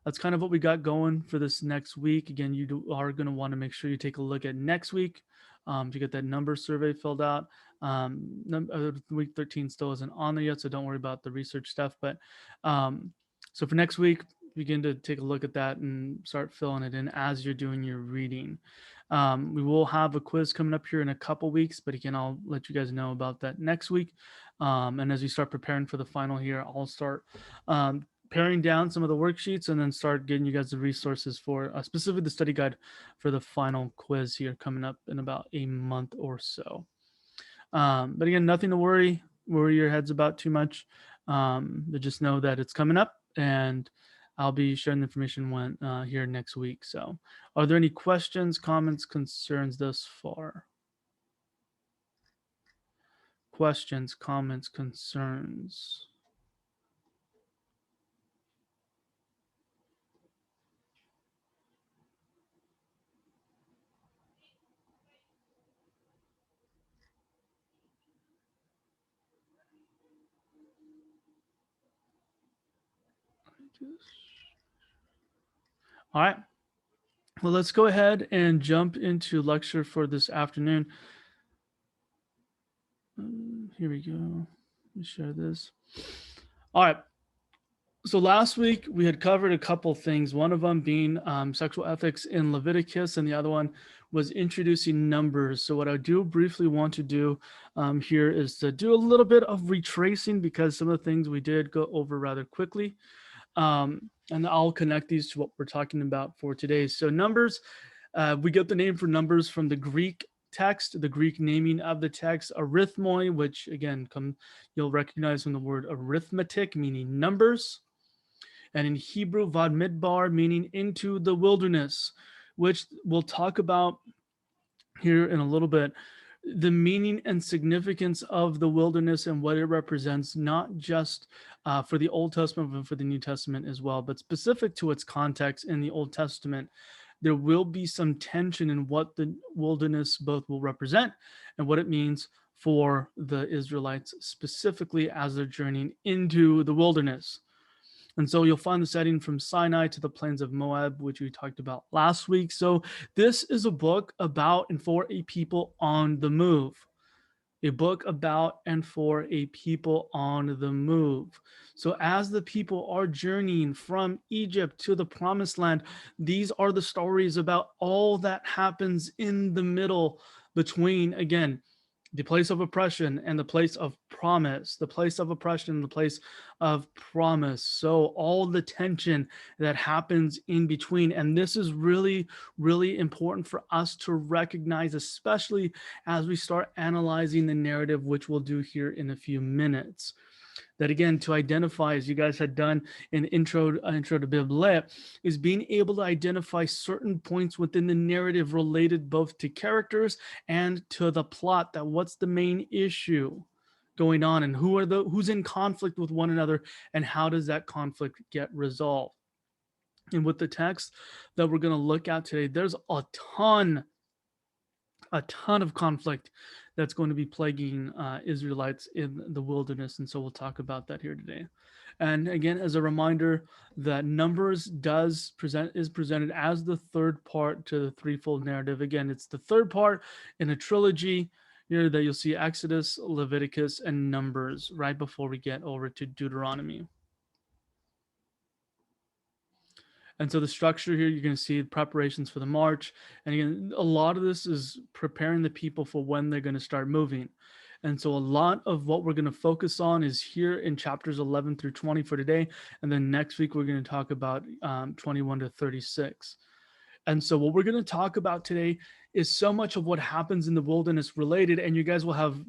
that's kind of what we got going for this next week. Again, are going to want to make sure you take a look at next week to get that number survey filled out. Week 13 still isn't on there yet, so don't worry about the research stuff. But so for next week, begin to take a look at that and start filling it in as you're doing your reading. We will have a quiz coming up here in a couple weeks, but again, I'll let you guys know about that next week. And as we start preparing for the final here, I'll start paring down some of the worksheets and then start getting you guys the resources for specifically the study guide for the final quiz here coming up in about a month or so. But again, nothing to worry your heads about too much. But just know that it's coming up, and I'll be sharing the information here next week. So, are there any questions, comments, concerns thus far? Questions, comments, concerns? All right. Well, let's go ahead and jump into lecture for this afternoon. Here we go. Let me share this. All right. So last week we had covered a couple things. One of them being sexual ethics in Leviticus, and the other one was introducing numbers. So what I do briefly want to do here is to do a little bit of retracing because some of the things we did go over rather quickly. And I'll connect these to what we're talking about for today. So numbers, we get the name for numbers from the Greek text, the Greek naming of the text, arithmoi, which again, you'll recognize from the word arithmetic, meaning numbers. And in Hebrew, vad midbar, meaning into the wilderness, which we'll talk about here in a little bit. The meaning and significance of the wilderness and what it represents, not just for the Old Testament, but for the New Testament as well, but specific to its context in the Old Testament. There will be some tension in what the wilderness both will represent and what it means for the Israelites, specifically as they're journeying into the wilderness. And so you'll find the setting from Sinai to the plains of Moab, which we talked about last week. So this is a book about and for a people on the move. A book about and for a people on the move. So as the people are journeying from Egypt to the promised land, these are the stories about all that happens in the middle between, again, the place of oppression and the place of promise, the place of oppression and the place of promise. So all the tension that happens in between. And this is really, really important for us to recognize, especially as we start analyzing the narrative, which we'll do here in a few minutes. That again, to identify, as you guys had done in intro to Biblia, is being able to identify certain points within the narrative related both to characters and to the plot. That what's the main issue going on, and who's in conflict with one another, and how does that conflict get resolved? And with the text that we're going to look at today, there's a ton of conflict that's going to be plaguing Israelites in the wilderness. And so we'll talk about that here today. And again, as a reminder, that Numbers is presented as the third part to the threefold narrative. Again, it's the third part in a trilogy here that you'll see Exodus, Leviticus, and Numbers right before we get over to Deuteronomy. And so the structure here, you're going to see preparations for the march. And again, a lot of this is preparing the people for when they're going to start moving. And so a lot of what we're going to focus on is here in chapters 11 through 20 for today. And then next week, we're going to talk about 21 to 36. And so what we're going to talk about today is so much of what happens in the wilderness related, and you guys will have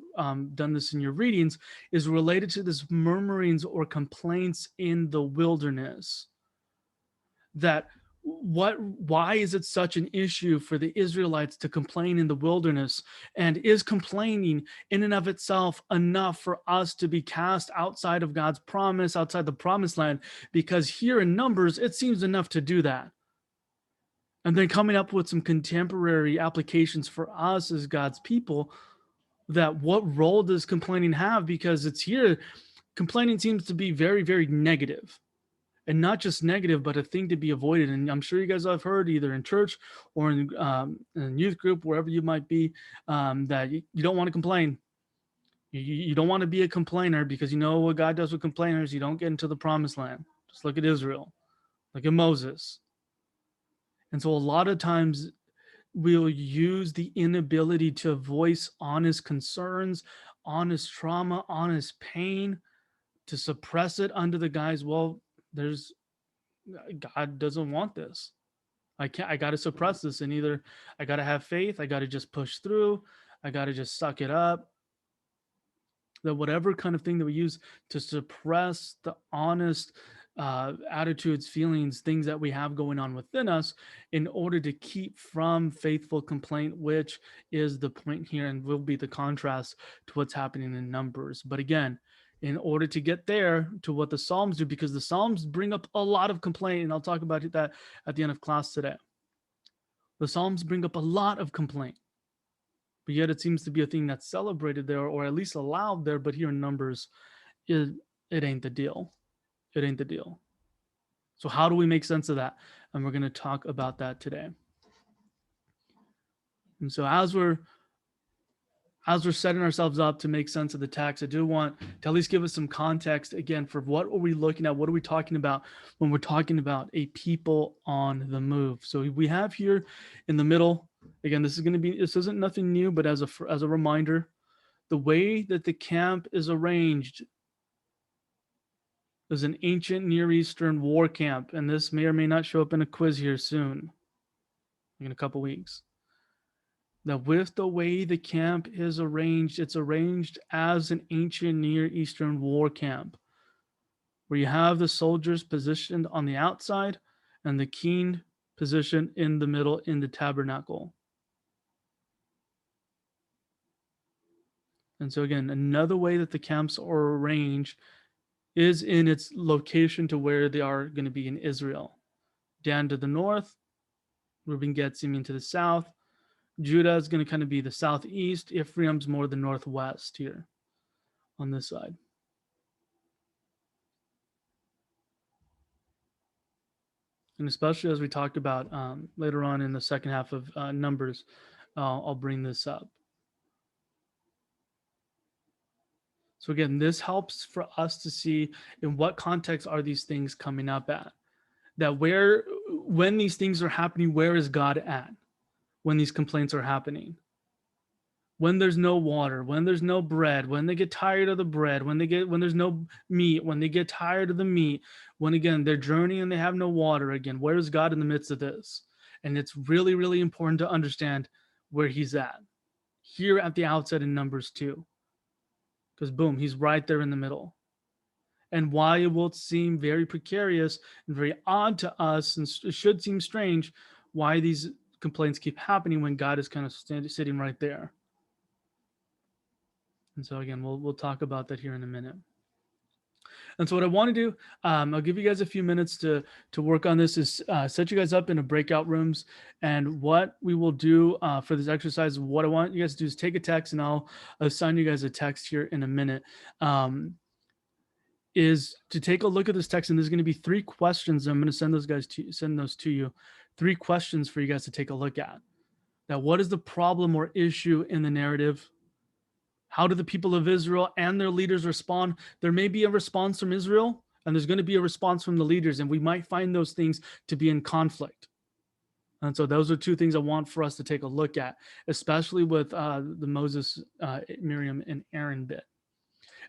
done this in your readings, is related to this murmurings or complaints in the wilderness. That why is it such an issue for the Israelites to complain in the wilderness? And is complaining in and of itself enough for us to be cast outside of God's promise, outside the promised land? Because here in Numbers, it seems enough to do that. And then coming up with some contemporary applications for us as God's people, that what role does complaining have? Because it's here, complaining seems to be very, very negative. and not just negative, but a thing to be avoided. And I'm sure you guys have heard either in church or in youth group, wherever you might be, that you don't want to complain. You don't want to be a complainer, because you know what God does with complainers. You don't get into the promised land. Just look at Israel, look at Moses. And so a lot of times we'll use the inability to voice honest concerns, honest trauma, honest pain, to suppress it under the guise, well, there's God doesn't want this. I got to suppress this, and either I got to have faith, I got to just push through, I got to just suck it up. That whatever kind of thing that we use to suppress the honest attitudes, feelings, things that we have going on within us, in order to keep from faithful complaint, which is the point here and will be the contrast to what's happening in Numbers. But again, in order to get there to what the Psalms do, because the Psalms bring up a lot of complaint, and I'll talk about that at the end of class today. The Psalms bring up a lot of complaint, but yet it seems to be a thing that's celebrated there, or at least allowed there. But here in Numbers, it, it ain't the deal. It ain't the deal. So how do we make sense of that? And we're going to talk about that today. And so as we're setting ourselves up to make sense of the text, I do want to at least give us some context again for what are we looking at? What are we talking about when we're talking about a people on the move? So we have here in the middle, again, this isn't nothing new, but as a reminder, the way that the camp is arranged is an ancient Near Eastern war camp, and this may or may not show up in a quiz here soon, in a couple weeks. That with the way the camp is arranged, it's arranged as an ancient Near Eastern war camp, where you have the soldiers positioned on the outside and the king positioned in the middle in the tabernacle. And so again, another way that the camps are arranged is in its location to where they are going to be in Israel. Dan to the north, Reuben gets him into the south. Judah is going to kind of be the southeast. Ephraim's more the northwest here on this side. And especially as we talked about later on in the second half of Numbers, I'll bring this up. So again, this helps for us to see in what context are these things coming up at. That when these things are happening, where is God at? When these complaints are happening. When there's no water, when there's no bread, when they get tired of the bread, when there's no meat, when they get tired of the meat, when again they're journeying and they have no water again, where is God in the midst of this? And it's really, really important to understand where he's at here at the outset in Numbers 2. Because boom, he's right there in the middle. And why it will seem very precarious and very odd to us, and it should seem strange, why these complaints keep happening when God is kind of sitting right there. And so again, we'll talk about that here in a minute. And so what I want to do, I'll give you guys a few minutes to work on this, is set you guys up in a breakout rooms. And what we will do for this exercise, what I want you guys to do is take a text, and I'll assign you guys a text here in a minute. Is to take a look at this text, and there's going to be 3 questions. I'm going to send those to you. 3 questions for you guys to take a look at. Now, what is the problem or issue in the narrative? How do the people of Israel and their leaders respond? There may be a response from Israel, and there's going to be a response from the leaders, and we might find those things to be in conflict. And so those are 2 things I want for us to take a look at, especially with the Moses, Miriam, and Aaron bit.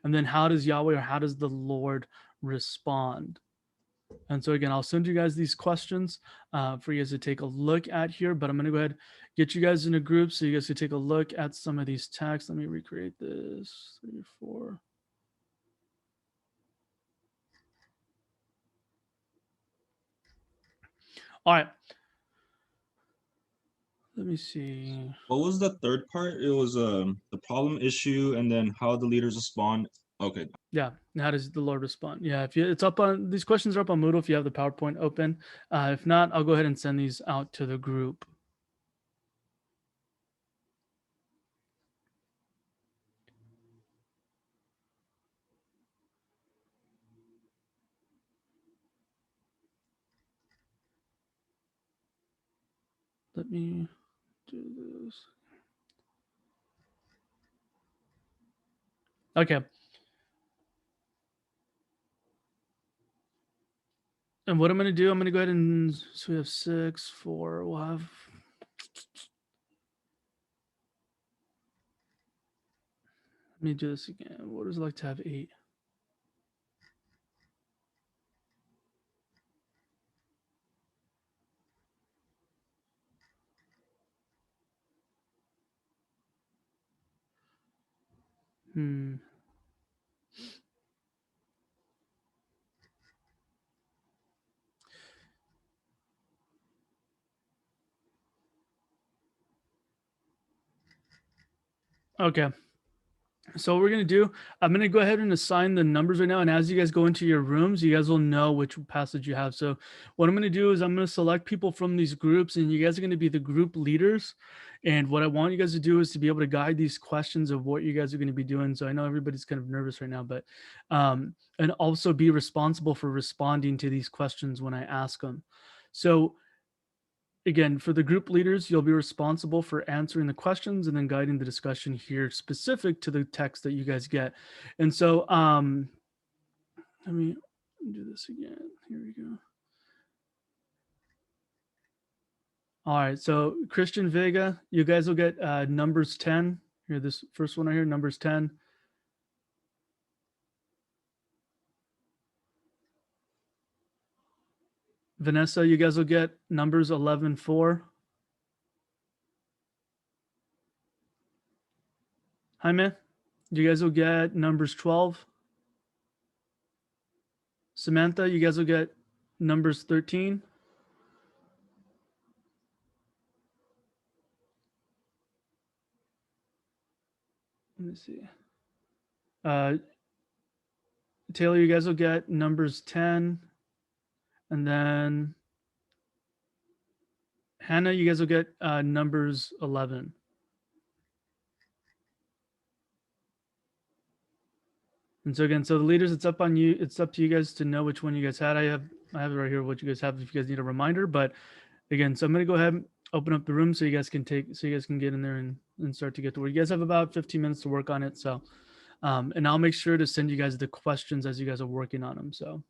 And then how does Yahweh, or how does the Lord respond? And so again, I'll send you guys these questions for you guys to take a look at here, but I'm going to go ahead and get you guys in a group so you guys can take a look at some of these texts. Let me recreate this. 3, 4. All right. Let me see. What was the third part? It was the problem, issue, and then how the leaders respond. Okay. Yeah. How does the Lord respond? Yeah. It's up on, these questions are up on Moodle if you have the PowerPoint open. If not, I'll go ahead and send these out to the group. Let me do this. Okay. And what I'm going to do, I'm going to go ahead and, so we have 6, 4, we'll have, let me do this again. What does it like to have 8? Okay. So what we're going to do, I'm going to go ahead and assign the numbers right now. And as you guys go into your rooms, you guys will know which passage you have. So what I'm going to do is I'm going to select people from these groups, and you guys are going to be the group leaders. And what I want you guys to do is to be able to guide these questions of what you guys are going to be doing. So I know everybody's kind of nervous right now, but, and also be responsible for responding to these questions when I ask them. So again, for the group leaders, you'll be responsible for answering the questions and then guiding the discussion here specific to the text that you guys get. And so let me do this again. Here we go. All right, so Christian Vega, you guys will get numbers 10. Here, this first one right here, numbers 10. Vanessa, you guys will get numbers 11:4. Jaime, you guys will get numbers 12. Samantha, you guys will get numbers 13. Let me see. Taylor, you guys will get numbers 10. And then Hannah, you guys will get numbers 11. And so again, so the leaders, it's up on you. It's up to you guys to know which one you guys had. I have it right here, what you guys have if you guys need a reminder. But again, so I'm going to go ahead and open up the room so you guys can get in there and start to get to work. You guys have about 15 minutes to work on it. So, and I'll make sure to send you guys the questions as you guys are working on them. So.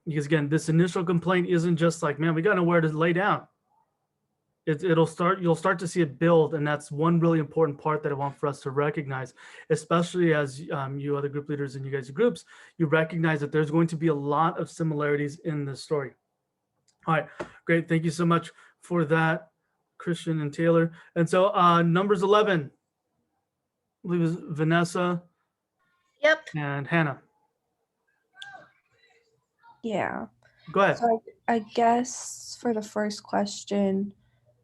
Because again, this initial complaint isn't just like, man, we got nowhere to lay down. You'll start to see it build, and that's one really important part that I want for us to recognize, especially as you other group leaders and you guys groups, you recognize that there's going to be a lot of similarities in this story. All right, great, thank you so much for that, Christian and Taylor. And so numbers 11, I believe is Vanessa. Yep. And Hannah. Yeah. Go ahead. So I guess for the first question,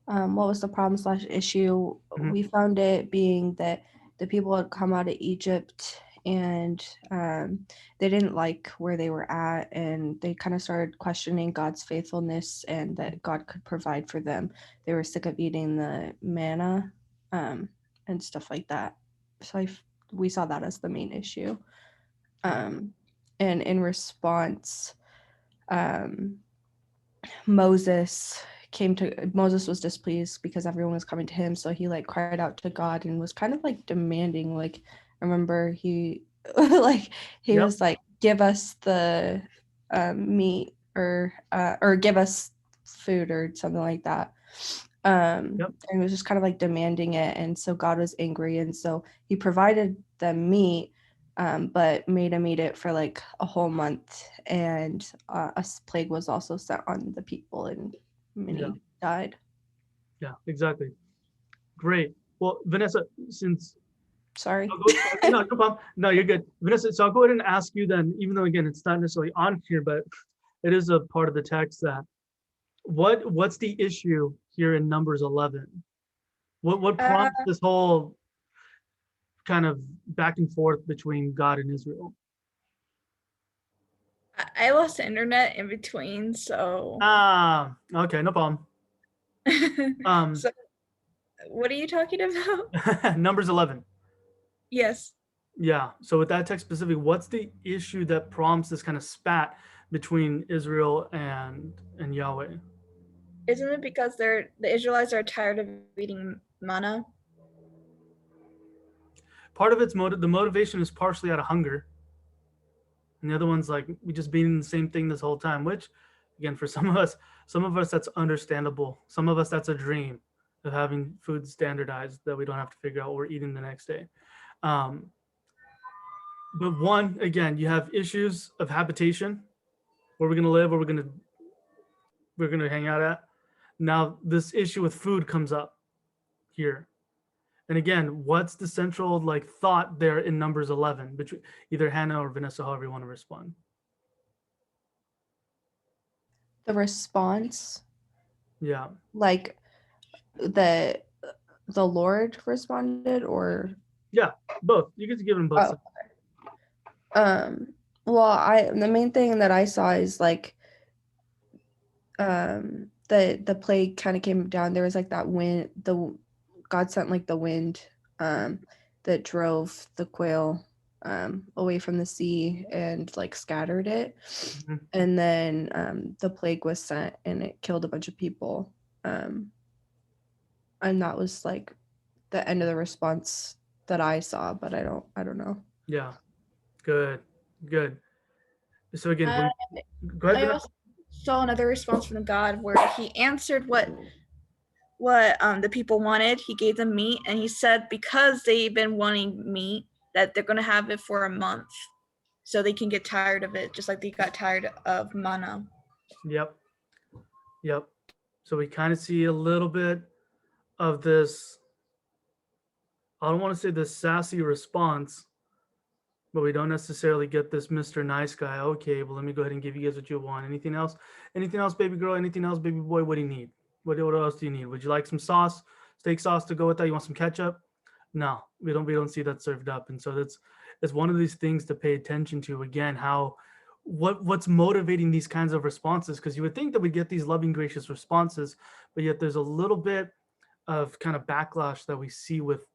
what was the problem/issue? Mhm. We found it being that the people had come out of Egypt and they didn't like where they were at, and they kind of started questioning God's faithfulness and that God could provide for them. They were sick of eating the manna and stuff like that. So we saw that as the main issue. And in response, Moses was displeased because everyone was coming to him, so he like cried out to God and was kind of like demanding, like, I remember he like he Yep. was like, give us the meat or give us food or something like that. Yep. And it was just kind of like demanding it, and so God was angry, and so he provided them meat, but made him eat it for like a whole month, and a plague was also sent on the people, and many died. Yeah, exactly. Great. Well, Vanessa, since Sorry. no problem. No, you're good, Vanessa. So I'll go ahead and ask you then, even though again it's not necessarily on here, but it is a part of the text, that what's the issue here in Numbers 11? What prompts this whole kind of back and forth between God and Israel? I lost the internet in between, so Okay, no problem. so what are you talking about? Numbers 11. Yes. Yeah. So with that text specific, what's the issue that prompts this kind of spat between Israel and Yahweh? Isn't it because the Israelites are tired of eating manna? Part of it's the motivation is partially out of hunger, and the other one's like we just been eating the same thing this whole time. Which, again, for some of us that's understandable. Some of us that's a dream of having food standardized that we don't have to figure out what we're eating the next day. Um, but one, again, you have issues of habitation, where we're gonna live, where we're gonna hang out at. Now this issue with food comes up here. And again, what's the central like thought there in Numbers 11 between either Hannah or Vanessa, however you want to respond? The response, Yeah, like the Lord responded, or yeah, both. You get to give them both. well, the main thing that I saw is like the plague kind of came down. There was like that wind, God sent like the wind that drove the quail away from the sea and like scattered it. Mhm. And then the plague was sent and it killed a bunch of people. And that was like the end of the response that I saw, but I don't know. Yeah, good. So again, Uh, go ahead, I Vanessa. also saw another response from God where he answered what the people wanted. He gave them meat, and he said because they've been wanting meat, that they're gonna have it for a month, so they can get tired of it, just like they got tired of manna. Yep. So we kind of see a little bit of this. I don't want to say this sassy response, but we don't necessarily get this Mr. Nice Guy. Okay, well, let me go ahead and give you guys what you want. Anything else? Anything else, baby girl? Anything else, baby boy? What do you need? What else do you need? Would you like some sauce, steak sauce to go with that? You want some ketchup? No, we don't see that served up. And so it's one of these things to pay attention to. Again, how what's motivating these kinds of responses? Because you would think that we get these loving, gracious responses, but yet there's a little bit of kind of backlash that we see with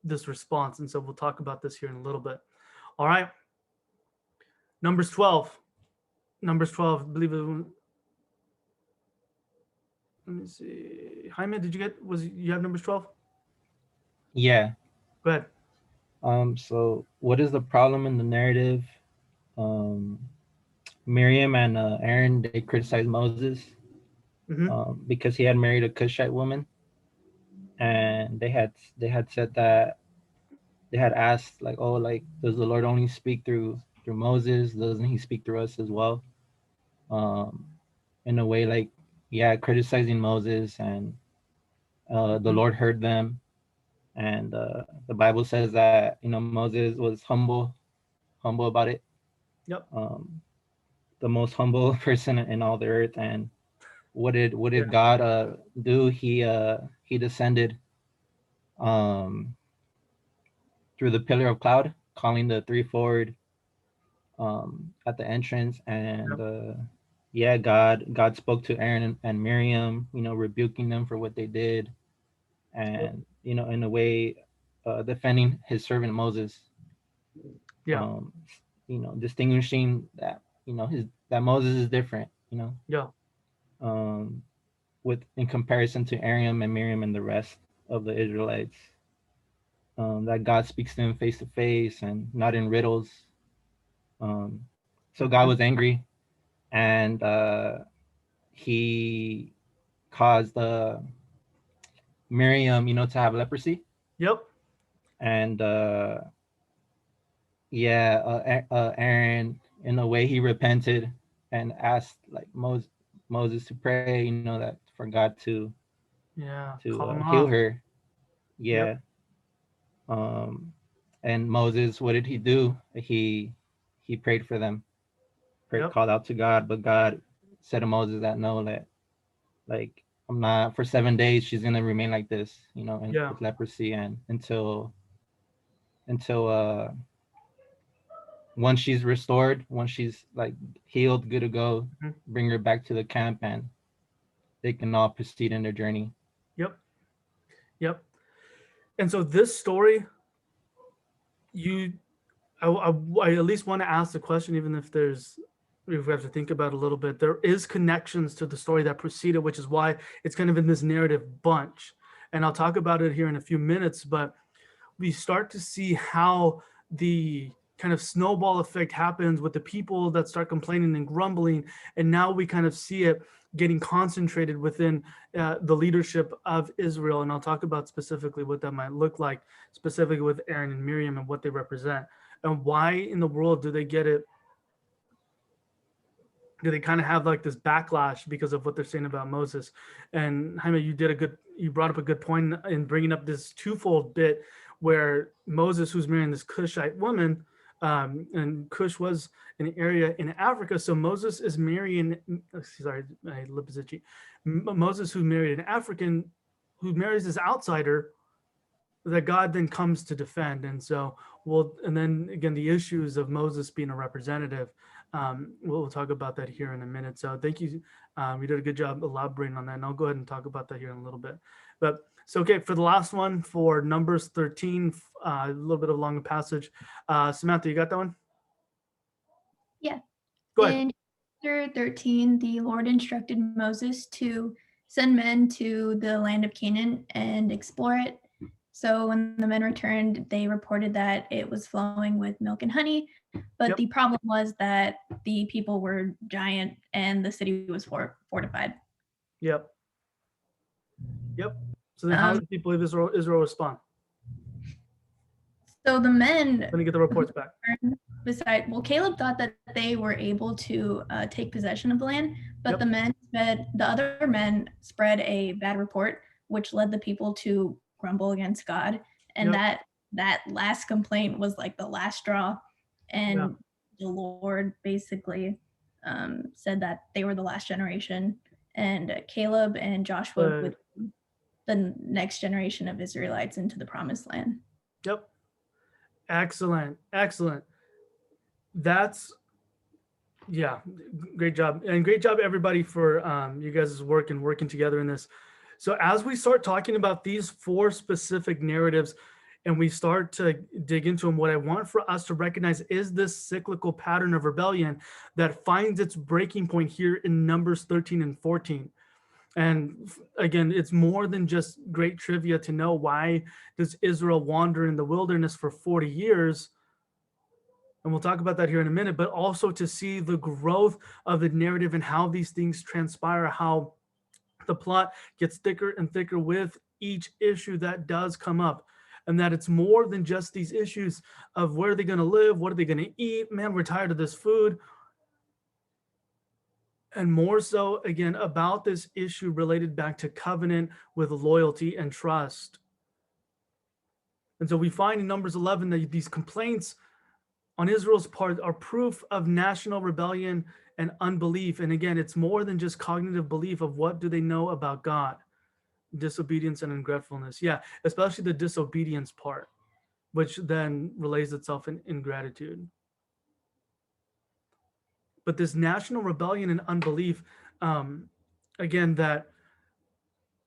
this response. And so we'll talk about this here in a little bit. All right. Numbers 12. Numbers 12. I believe it was, let me see. Jaime, did you have Numbers 12? Yeah. Go ahead. So what is the problem in the narrative? Miriam and Aaron, they criticized Moses because he had married a Cushite woman, and they had said that they had asked like, oh, like does the Lord only speak through Moses? Doesn't he speak through us as well? In a way, like, yeah, criticizing Moses, and the Lord heard them, and the Bible says that Moses was humble about it. Yep. The most humble person in all the earth. And what did Yeah. God do? He descended through the pillar of cloud, calling the three-forward at the entrance, and yeah, God spoke to Aaron and Miriam, rebuking them for what they did, and in a way defending his servant Moses. Yeah. Distinguishing that that Moses is different, Yeah. with in comparison to Aaron and Miriam and the rest of the Israelites. That God speaks to them face to face and not in riddles. So God was angry, and he caused Miriam, to have leprosy. Yep. And Aaron, in a way, he repented and asked like Moses to pray, that for God to heal her. Yeah. Yep. And Moses, what did he do? He prayed for them, called out to God, but God said to Moses that no, that like I'm not, for 7 days she's gonna remain like this, with leprosy, and until once she's restored, once she's like healed, good to go, Mhm. bring her back to the camp and they can all proceed in their journey. Yep. Yep. And so this story, I at least want to ask the question, even if we have to think about it a little bit. There is connections to the story that preceded, which is why it's kind of in this narrative bunch. And I'll talk about it here in a few minutes, but we start to see how the kind of snowball effect happens with the people that start complaining and grumbling. And now we kind of see it getting concentrated within the leadership of Israel. And I'll talk about specifically what that might look like, specifically with Aaron and Miriam and what they represent. And why in the world do they get it? Do they kind of have like this backlash because of what they're saying about Moses? And Jaime, you brought up a good point in bringing up this twofold bit where Moses, who's marrying this Cushite woman, and Cush was an area in Africa. So Moses is marrying, sorry, my lip is itchy. Moses, who married an African, who marries this outsider that God then comes to defend. And so and then again, the issues of Moses being a representative, we'll talk about that here in a minute. So thank you. You did a good job elaborating on that. And I'll go ahead and talk about that here in a little bit. But so, okay, for the last one, for Numbers 13, a little bit of a longer passage. Samantha, you got that one? Yeah. Go ahead. In chapter 13, the Lord instructed Moses to send men to the land of Canaan and explore it. So when the men returned, they reported that it was flowing with milk and honey, but the problem was that the people were giant and the city was fortified. Yep. So then how did the people of Israel respond? So the men, Let me get the reports back. Caleb thought that they were able to take possession of the land, but the other men spread a bad report, which led the people to grumble against God. And that last complaint was like the last straw. And the Lord basically said that they were the last generation, and Caleb and Joshua with the next generation of Israelites into the promised land. Yep. Excellent. That's, great job. And great job, everybody, for you guys' work and working together in this. So as we start talking about these 4 specific narratives and we start to dig into them, what I want for us to recognize is this cyclical pattern of rebellion that finds its breaking point here in Numbers 13 and 14. And again, it's more than just great trivia to know why does Israel wander in the wilderness for 40 years. And we'll talk about that here in a minute, but also to see the growth of the narrative and how these things transpire, how the plot gets thicker and thicker with each issue that does come up. And that it's more than just these issues of where are they going to live? What are they going to eat? Man, we're tired of this food. And more so, again, about this issue related back to covenant with loyalty and trust. And so we find in Numbers 11 that these complaints on Israel's part are proof of national rebellion and unbelief. And again, it's more than just cognitive belief of what do they know about God, disobedience and ungratefulness. Yeah, especially the disobedience part, which then relays itself in ingratitude. But this national rebellion and unbelief, again, that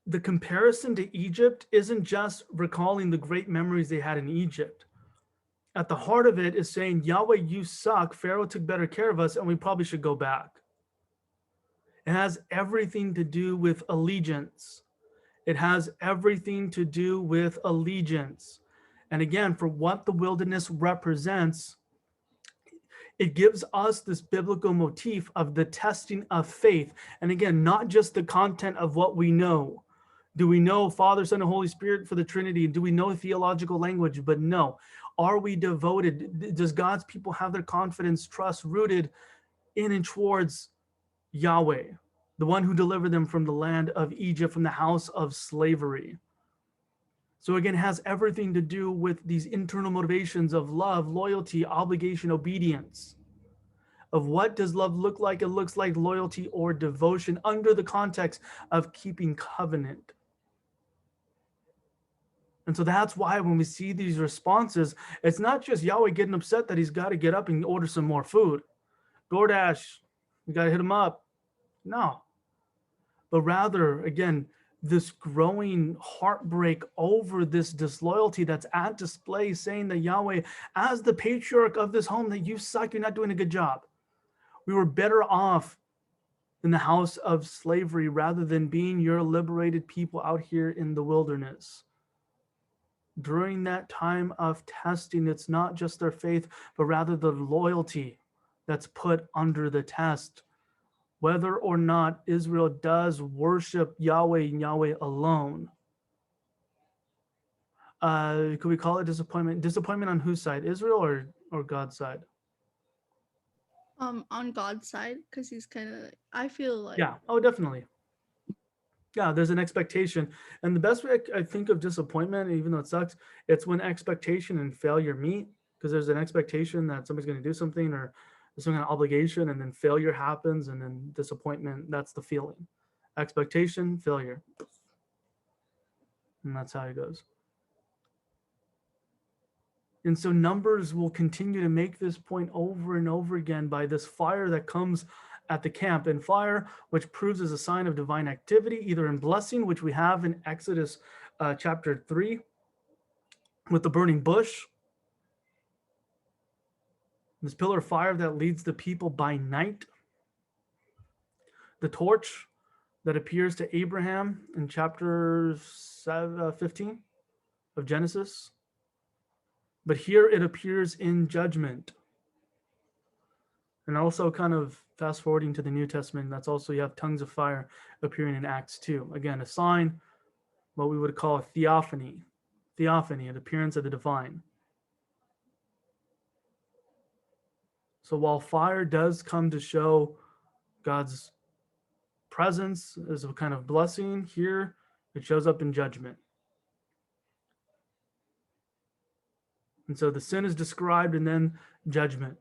the comparison to Egypt isn't just recalling the great memories they had in Egypt. At the heart of it is saying, Yahweh, you suck. Pharaoh took better care of us, and we probably should go back. It has everything to do with allegiance. It has everything to do with allegiance. And again, for what the wilderness represents, it gives us this biblical motif of the testing of faith. And again, not just the content of what we know. Do we know Father, Son, and Holy Spirit for the Trinity? Do we know theological language? But no. Are we devoted? Does God's people have their confidence, trust rooted in and towards Yahweh, the one who delivered them from the land of Egypt, from the house of slavery? So again, it has everything to do with these internal motivations of love, loyalty, obligation, obedience. Of what does love look like? It looks like loyalty or devotion under the context of keeping covenant. And so that's why when we see these responses, it's not just Yahweh getting upset that he's got to get up and order some more food. DoorDash, you got to hit him up. No. But rather, again, this growing heartbreak over this disloyalty that's at display, saying that Yahweh, as the patriarch of this home, that you suck, you're not doing a good job. We were better off in the house of slavery rather than being your liberated people out here in the wilderness. During that time of testing, it's not just their faith, but rather the loyalty that's put under the test. Whether or not Israel does worship Yahweh and Yahweh alone. Could we call it disappointment? Disappointment on whose side? Israel or God's side? On God's side, because he's kind of, I feel like. Yeah, oh, definitely. Yeah, there's an expectation. And the best way I think of disappointment, even though it sucks, it's when expectation and failure meet, because there's an expectation that somebody's going to do something or there's some kind of obligation, and then failure happens, and then disappointment, that's the feeling. Expectation, failure. And that's how it goes. And so Numbers will continue to make this point over and over again by this fire that comes at the camp, and fire which proves as a sign of divine activity, either in blessing, which we have in Exodus chapter 3 with the burning bush, this pillar of fire that leads the people by night, the torch that appears to Abraham in chapter 15 of Genesis, but here it appears in judgment. And also, kind of fast forwarding to the New Testament, that's also, you have tongues of fire appearing in Acts 2. Again, a sign, what we would call a theophany, an appearance of the divine. So while fire does come to show God's presence as a kind of blessing, here it shows up in judgment. And so the sin is described and then judgment.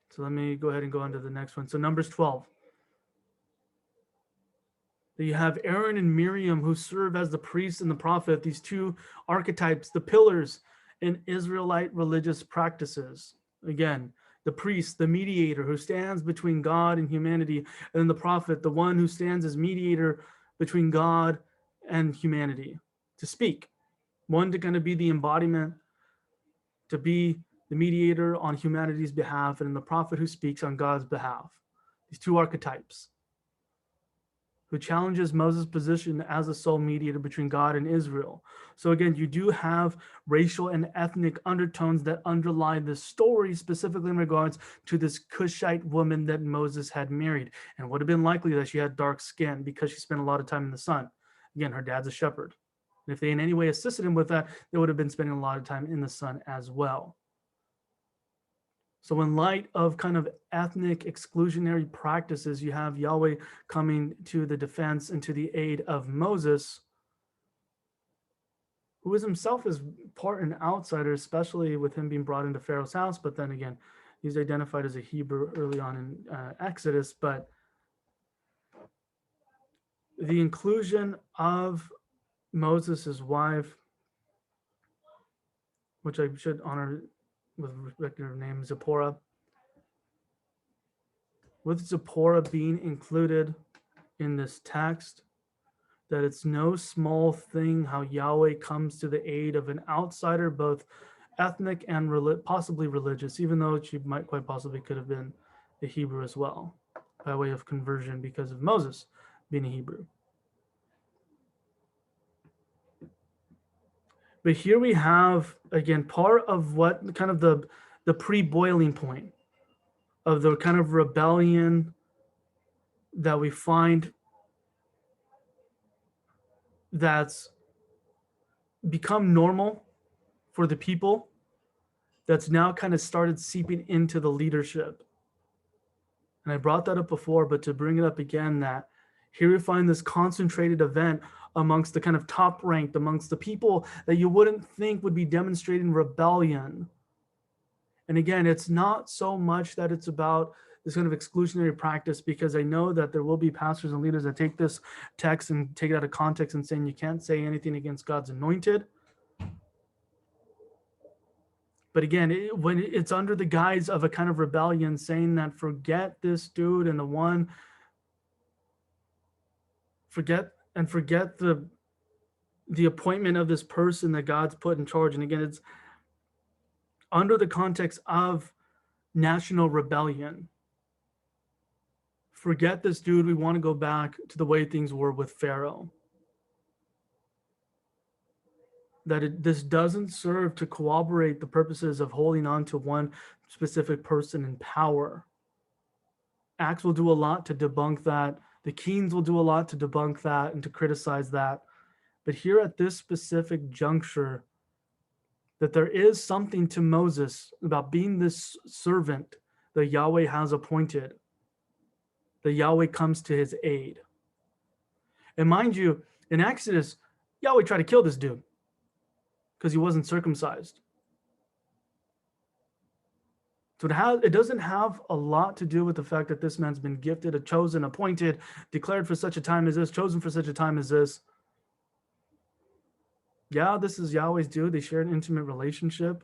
So let me go ahead and go on to the next one. So Numbers 12. You have Aaron and Miriam who serve as the priest and the prophet, these two archetypes, the pillars in Israelite religious practices. Again, the priest, the mediator who stands between God and humanity, and then the prophet, the one who stands as mediator between God and humanity, to speak. One to kind of be the embodiment, to be the mediator on humanity's behalf, and then the prophet who speaks on God's behalf. These two archetypes, who challenges Moses' position as a sole mediator between God and Israel. So again, you do have racial and ethnic undertones that underlie this story, specifically in regards to this Cushite woman that Moses had married, and would have been likely that she had dark skin because she spent a lot of time in the sun. Again, her dad's a shepherd. And if they in any way assisted him with that, they would have been spending a lot of time in the sun as well. So in light of kind of ethnic exclusionary practices, you have Yahweh coming to the defense and to the aid of Moses, who is himself is part an outsider, especially with him being brought into Pharaoh's house. But then again, he's identified as a Hebrew early on in Exodus. But the inclusion of Moses' wife, which I should honor with respect to her name, Zipporah. With Zipporah being included in this text, that it's no small thing how Yahweh comes to the aid of an outsider, both ethnic and possibly religious, even though she might quite possibly could have been a Hebrew as well, by way of conversion because of Moses being a Hebrew. But here we have, again, part of what kind of the pre-boiling point of the kind of rebellion that we find that's become normal for the people, that's now kind of started seeping into the leadership. And I brought that up before, but to bring it up again, that here we find this concentrated event amongst the kind of top ranked, amongst the people that you wouldn't think would be demonstrating rebellion. And again, it's not so much that it's about this kind of exclusionary practice, because I know that there will be pastors and leaders that take this text and take it out of context and saying you can't say anything against God's anointed. But again, when it's under the guise of a kind of rebellion, saying that forget this dude and the one, forget the appointment of this person that God's put in charge. And again, it's under the context of national rebellion. Forget this dude. We want to go back to the way things were with Pharaoh. This doesn't serve to corroborate the purposes of holding on to one specific person in power. Acts will do a lot to debunk that. The Keens will do a lot to debunk that and to criticize that. But here at this specific juncture, that there is something to Moses about being this servant that Yahweh has appointed, that Yahweh comes to his aid. And mind you, in Exodus, Yahweh tried to kill this dude because he wasn't circumcised. So it doesn't have a lot to do with the fact that this man's been gifted, a chosen, appointed, declared for such a time as this, chosen for such a time as this. Yeah, this is Yahweh's dude. They share an intimate relationship.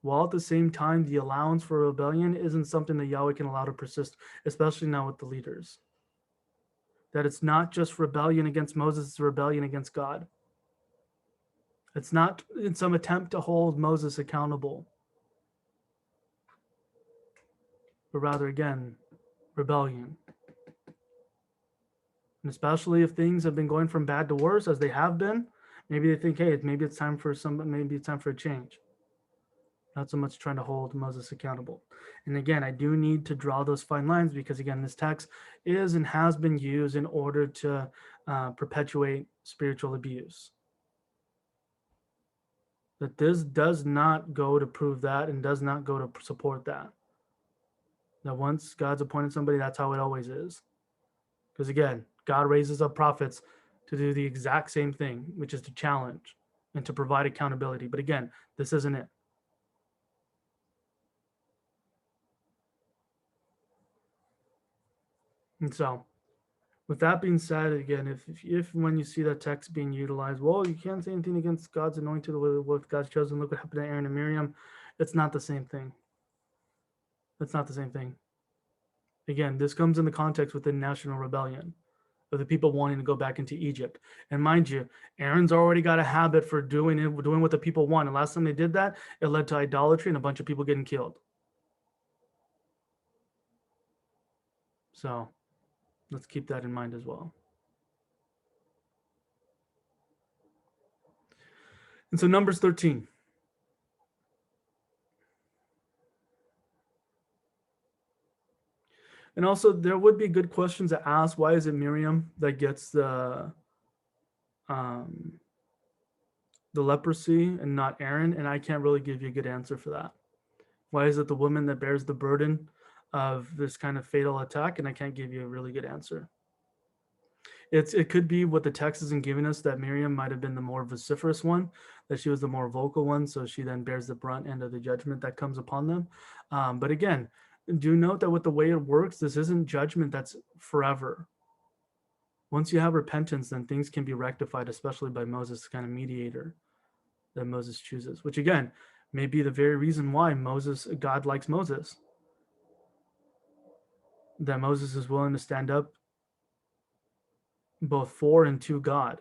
While at the same time, the allowance for rebellion isn't something that Yahweh can allow to persist, especially now with the leaders. That it's not just rebellion against Moses, it's rebellion against God. It's not in some attempt to hold Moses accountable, but rather, again, rebellion. And especially if things have been going from bad to worse, as they have been, maybe they think, hey, maybe it's time for a change. Not so much trying to hold Moses accountable. And again, I do need to draw those fine lines because, again, this text is and has been used in order to perpetuate spiritual abuse. That this does not go to prove that and does not go to support that. That once God's appointed somebody, that's how it always is. Because again, God raises up prophets to do the exact same thing, which is to challenge and to provide accountability. But again, this isn't it. And so, with that being said, again, if when you see that text being utilized, well, you can't say anything against God's anointed with God's chosen. Look what happened to Aaron and Miriam. It's not the same thing. It's not the same thing. Again, this comes in the context within national rebellion of the people wanting to go back into Egypt. And mind you, Aaron's already got a habit for doing what the people want. And last time they did that, it led to idolatry and a bunch of people getting killed. So let's keep that in mind as well. And so Numbers 13. And also there would be good questions to ask. Why is it Miriam that gets the leprosy and not Aaron? And I can't really give you a good answer for that. Why is it the woman that bears the burden of this kind of fatal attack? And I can't give you a really good answer. It could be what the text isn't giving us, that Miriam might have been the more vociferous one, that she was the more vocal one, so she then bears the brunt end of the judgment that comes upon them. But again, do note that with the way it works, this isn't judgment that's forever. Once you have repentance, then things can be rectified, especially by Moses, kind of mediator that Moses chooses, which again, may be the very reason why God likes Moses. That Moses is willing to stand up both for and to God.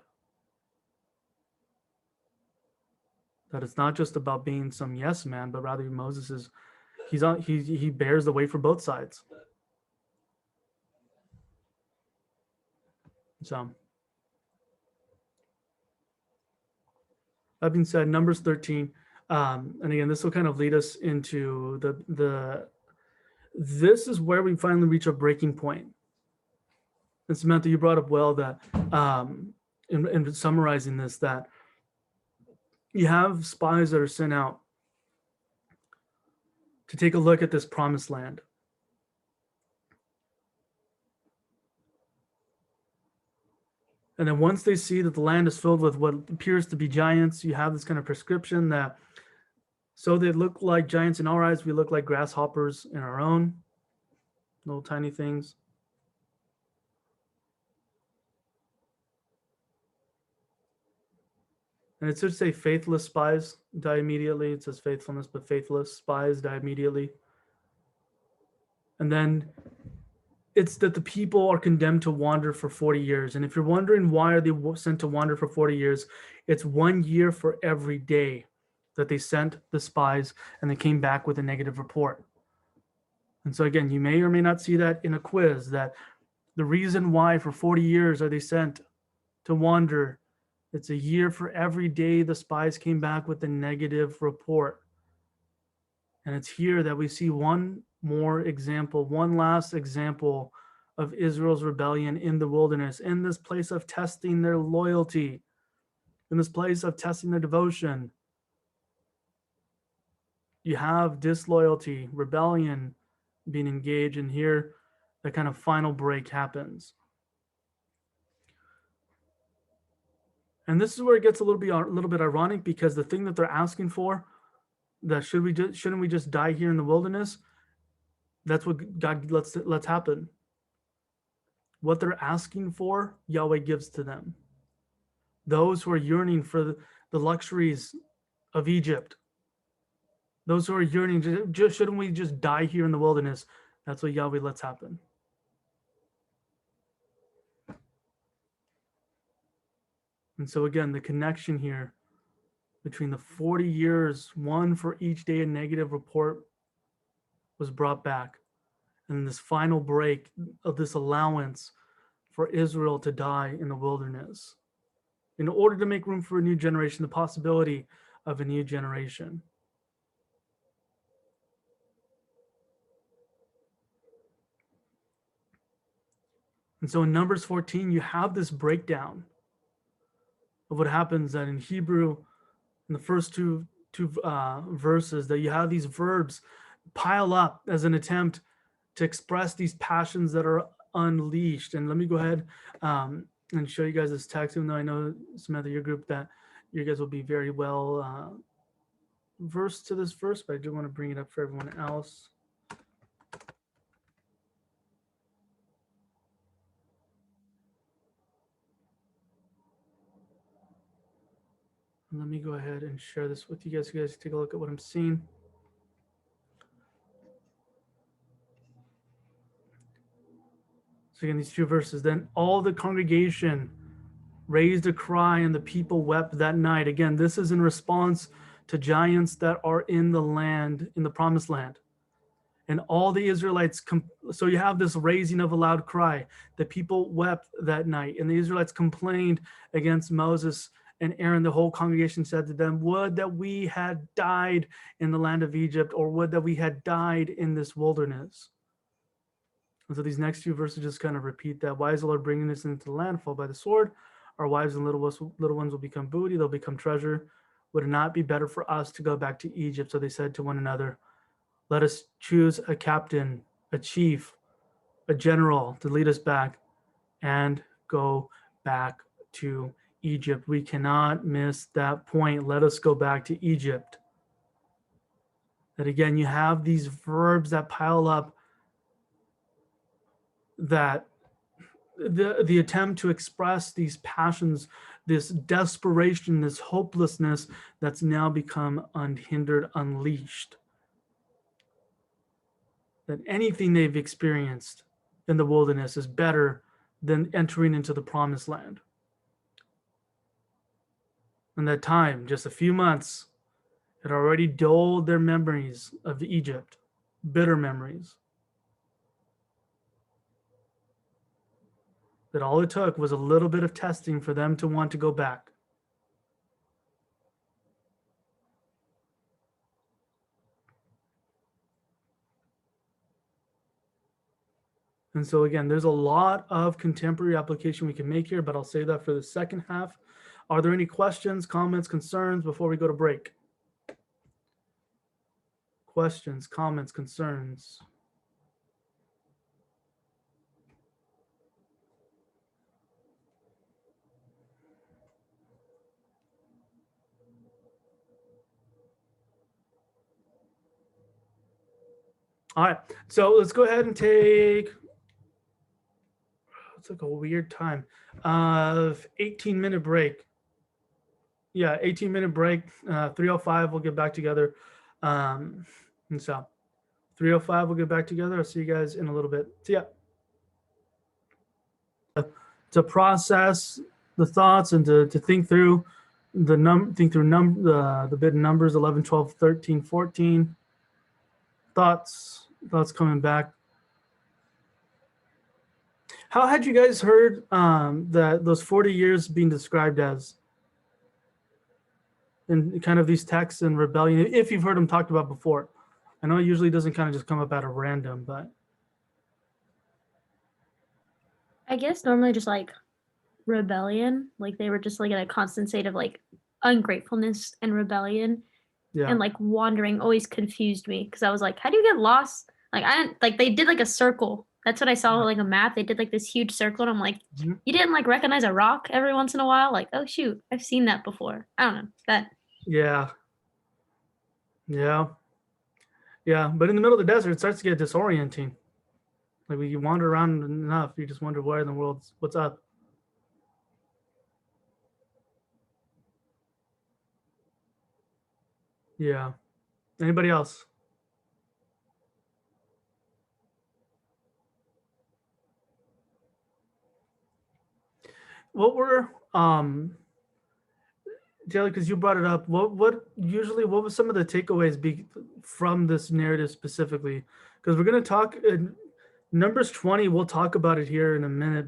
That it's not just about being some yes man, but rather he bears the weight for both sides. So that being said, Numbers 13, and again, this will kind of lead us into this is where we finally reach a breaking point. And Samantha, you brought up well that in summarizing this, that you have spies that are sent out to take a look at this promised land. And then once they see that the land is filled with what appears to be giants, you have this kind of prescription that So they look like giants in our eyes. We look like grasshoppers in our own. Little tiny things. And it should say faithless spies die immediately. It says faithfulness, but faithless spies die immediately. And then it's that the people are condemned to wander for 40 years. And if you're wondering why are they sent to wander for 40 years, it's 1 year for every day that they sent the spies and they came back with a negative report. And so again, you may or may not see that in a quiz, that the reason why for 40 years are they sent to wander, it's a year for every day the spies came back with a negative report. And it's here that we see one more example, one last example of Israel's rebellion in the wilderness, in this place of testing their loyalty, in this place of testing their devotion. You have disloyalty, rebellion being engaged, and here the kind of final break happens. And this is where it gets a little bit ironic, because the thing that they're asking for, that shouldn't we just die here in the wilderness? That's what God lets happen. What they're asking for, Yahweh gives to them. Those who are yearning for the luxuries of Egypt, those who are yearning, shouldn't we just die here in the wilderness? That's what Yahweh lets happen. And so again, the connection here between the 40 years, one for each day a negative report was brought back, and this final break of this allowance for Israel to die in the wilderness, in order to make room for a new generation, the possibility of a new generation. And so in Numbers 14, you have this breakdown of what happens that in Hebrew, in the first two verses, that you have these verbs pile up as an attempt to express these passions that are unleashed. And let me go ahead and show you guys this text, even though I know, Samantha, your group, that you guys will be very well versed to this verse, but I do want to bring it up for everyone else. Let me go ahead and share this with you guys. You guys take a look at what I'm seeing. So again, these two verses. Then all the congregation raised a cry, and the people wept that night. Again, this is in response to giants that are in the land, in the promised land. And all the Israelites, so you have this raising of a loud cry. The people wept that night, and the Israelites complained against Moses and Aaron. The whole congregation said to them, would that we had died in the land of Egypt, or would that we had died in this wilderness. And so these next few verses just kind of repeat that. Why is the Lord bringing us into the land? Fall by the sword. Our wives and little ones will become booty. They'll become treasure. Would it not be better for us to go back to Egypt? So they said to one another, let us choose a captain, a chief, a general to lead us back and go back to Egypt. We cannot miss that point. Let us go back to Egypt. That again, you have these verbs that pile up, that the attempt to express these passions, this desperation, this hopelessness that's now become unhindered, unleashed. That anything they've experienced in the wilderness is better than entering into the promised land. And that time, just a few months, had already dulled their memories of Egypt, bitter memories. That all it took was a little bit of testing for them to want to go back. And so again, there's a lot of contemporary application we can make here, but I'll save that for the second half. Are there any questions, comments, concerns before we go to break? Questions, comments, concerns? All right. So let's go ahead and take. It's like a weird time of 18-minute break. Yeah, 18-minute break. 3:05. We'll get back together. And so 3:05. We'll get back together. I'll see you guys in a little bit. See ya. To process the thoughts and to think through the bit of numbers 11, 12, 13, 14. Thoughts coming back. How had you guys heard that those 40 years being described as in kind of these texts and rebellion, if you've heard them talked about before? I know it usually doesn't kind of just come up out of random, but I guess normally just like rebellion, like they were just like in a constant state of like ungratefulness and rebellion. yeah. And like wandering always confused me because I was like, how do you get lost? Like I didn't like they did like a circle. That's what I saw like a map. They did like this huge circle, and I'm like, Mhm. you didn't like recognize a rock every once in a while? Like, oh shoot, I've seen that before. I don't know that. Yeah. But in the middle of the desert, it starts to get disorienting. Like when you wander around enough, you just wonder where in the world's what's up. Yeah. Anybody else? What were Taylor, because you brought it up, what was some of the takeaways from this narrative specifically? Because we're going to talk in Numbers 20, we'll talk about it here in a minute,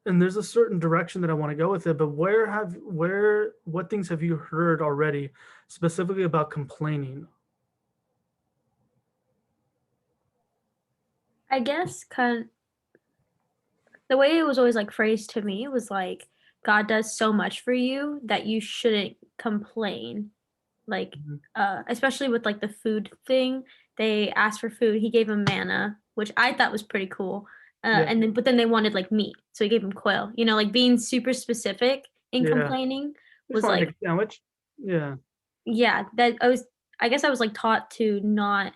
and there's a certain direction that I want to go with it, but what things have you heard already specifically about complaining? I guess kind of the way it was always like phrased to me was like God does so much for you that you shouldn't complain. Like especially with like the food thing, they asked for food. He gave them manna, which I thought was pretty cool. And then they wanted like meat, so he gave them quail. You know, like being super specific in complaining was like sandwich. Yeah, that I guess I was like taught to not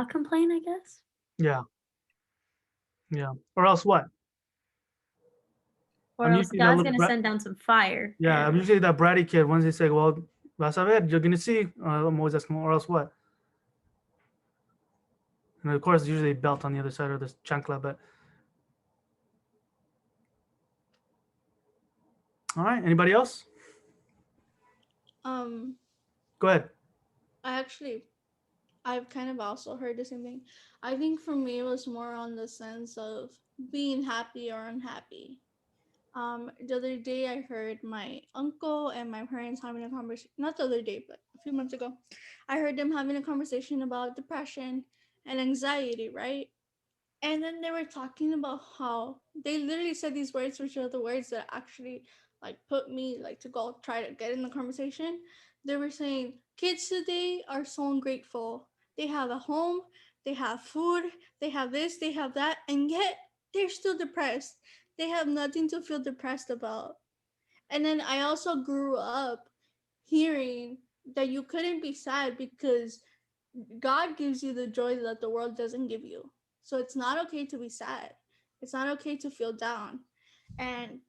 complain, I guess. Yeah. Or else what? Or else God's gonna send down some fire. Yeah, I'm usually that bratty kid. Once they say, well, vas a ver, you're gonna see. I'm always asking, or else what? And of course, usually belt on the other side of this chancla, but all right. Anybody else? Go ahead. I've kind of also heard the same thing. I think for me, it was more on the sense of being happy or unhappy. The other day, I heard my uncle and my parents having a conversation. Not the other day, but a few months ago, I heard them having a conversation about depression and anxiety, right? And then they were talking about how they literally said these words, which are the words that actually like put me like to go try to get in the conversation. They were saying kids today are so ungrateful. They have a home, they have food, they have this, they have that, and yet they're still depressed. They have nothing to feel depressed about. And then I also grew up hearing that you couldn't be sad because God gives you the joy that the world doesn't give you. So it's not okay to be sad. It's not okay to feel down. And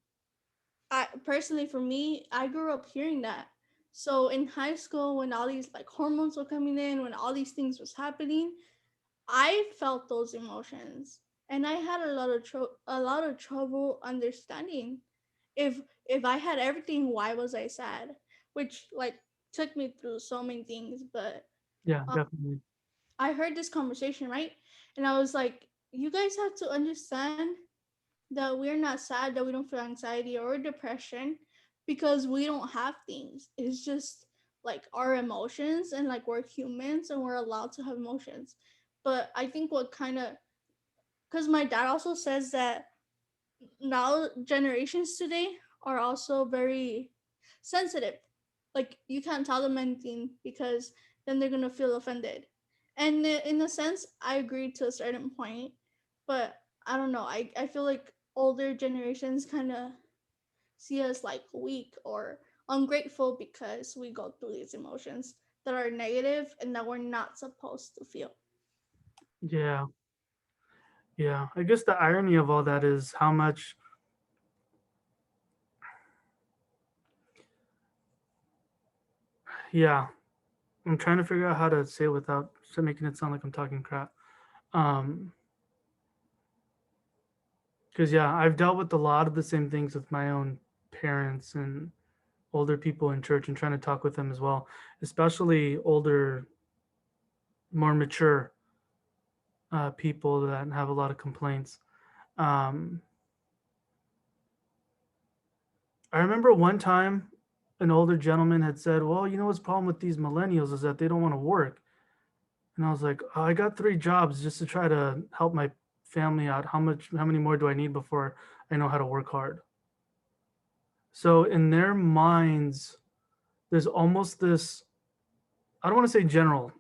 I personally, for me, I grew up hearing that. So in high school, when all these like hormones were coming in, when all these things was happening, I felt those emotions, and I had a lot of trouble understanding if I had everything, why was I sad? Which like took me through so many things, but Definitely. I heard this conversation, right? And I was like, you guys have to understand that we're not sad, that we don't feel anxiety or depression because we don't have things. It's just like our emotions, and like we're humans and we're allowed to have emotions. But I think what kind of, because my dad also says that now generations today are also very sensitive. Like you can't tell them anything because then they're gonna feel offended. And in a sense, I agree to a certain point, but I don't know. I feel like older generations kind of see us like weak or ungrateful because we go through these emotions that are negative and that we're not supposed to feel. Yeah. I guess the irony of all that is how much I'm trying to figure out how to say it without making it sound like I'm talking crap. Because I've dealt with a lot of the same things with my own parents and older people in church, and trying to talk with them as well, especially older, more mature people that have a lot of complaints. I remember one time an older gentleman had said, well, you know what's the problem with these millennials is that they don't want to work. And I was like, oh, I got 3 jobs just to try to help my family out. How many more do I need before I know how to work hard? So in their minds, there's almost this, I don't want to say general,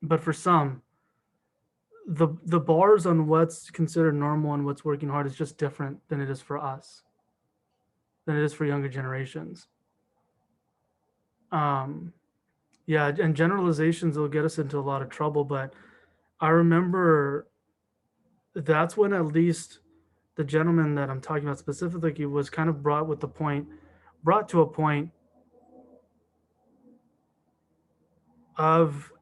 but for some, the bars on what's considered normal and what's working hard is just different than it is for us, than it is for younger generations. And generalizations will get us into a lot of trouble, but I remember that's when at least the gentleman that I'm talking about specifically was kind of brought to a point of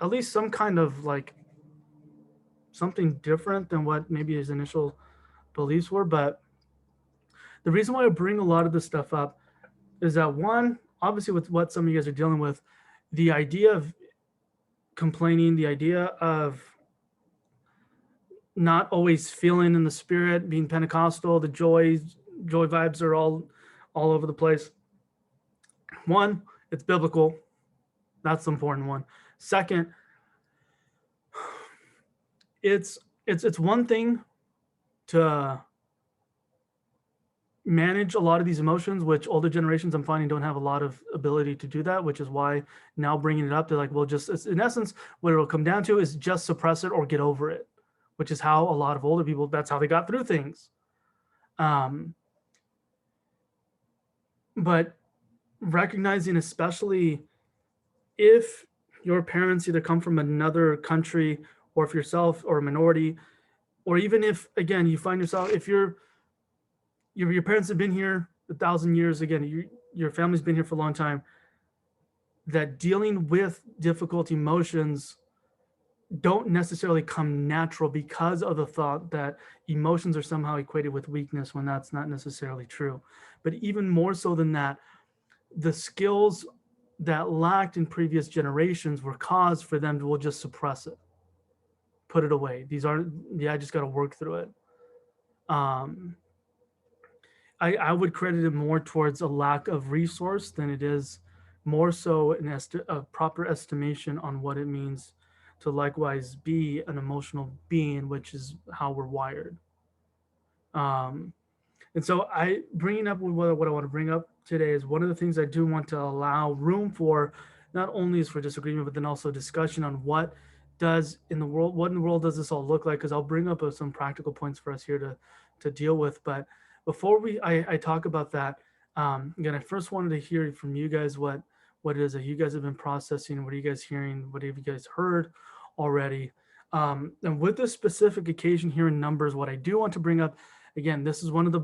at least some kind of like something different than what maybe his initial beliefs were. But the reason why I bring a lot of this stuff up is that, one, obviously with what some of you guys are dealing with, the idea of complaining, the idea of not always feeling in the spirit, being Pentecostal, the joy vibes are all over the place. One, it's biblical. That's the important one. Second, it's one thing to manage a lot of these emotions, which older generations I'm finding don't have a lot of ability to do that, which is why now bringing it up, they're like, well, just in essence, what it'll come down to is just suppress it or get over it, which is how a lot of older people, that's how they got through things. But recognizing, especially if your parents either come from another country, or if yourself or a minority, or even if, again, you find yourself, if your parents have been here 1,000 years, again, your family's been here for a long time, that dealing with difficult emotions don't necessarily come natural because of the thought that emotions are somehow equated with weakness, when that's not necessarily true. But even more so than that, the skills that lacked in previous generations were cause for them to will just suppress it, put it away. These are, I just got to work through it. I would credit it more towards a lack of resource than it is more so a proper estimation on what it means to likewise be an emotional being, which is how we're wired. And so bringing up what I want to bring up today is one of the things I do want to allow room for, not only is for disagreement, but then also discussion on what in the world does this all look like? Because I'll bring up some practical points for us here to deal with. But before I talk about that, again, I first wanted to hear from you guys what it is that you guys have been processing. What are you guys hearing? What have you guys heard already? And with this specific occasion here in Numbers, what I do want to bring up, again, this is one of the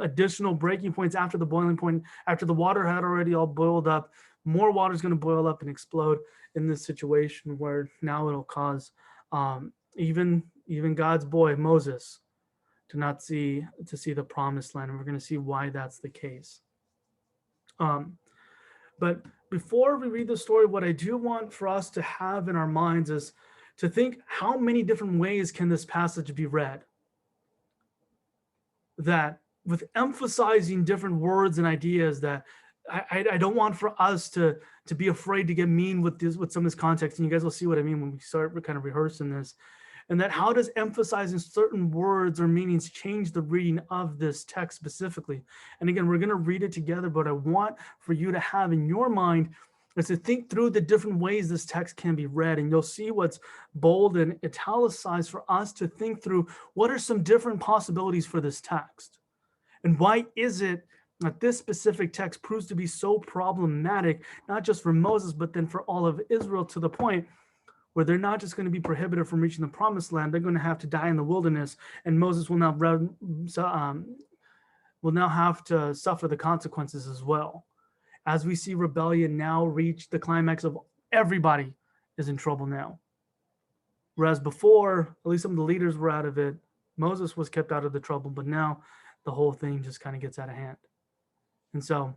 additional breaking points after the boiling point, after the water had already all boiled up. More water is going to boil up and explode in this situation, where now it'll cause even God's boy Moses to see the promised land, and we're going to see why that's the case. But before we read the story, what I do want for us to have in our minds is to think, how many different ways can this passage be read? That with emphasizing different words and ideas, that I don't want for us to be afraid to get mean with some of this context, and you guys will see what I mean when we start kind of rehearsing this. And that how does emphasizing certain words or meanings change the reading of this text specifically? And again, we're going to read it together, but I want for you to have in your mind is to think through the different ways this text can be read. And you'll see what's bold and italicized for us to think through what are some different possibilities for this text. And why is it that this specific text proves to be so problematic, not just for Moses, but then for all of Israel, to the point where they're not just going to be prohibited from reaching the promised land, they're going to have to die in the wilderness, and Moses will now have to suffer the consequences as well. As we see rebellion now reach the climax of everybody is in trouble now. Whereas before, at least some of the leaders were out of it, Moses was kept out of the trouble, but now the whole thing just kind of gets out of hand. And so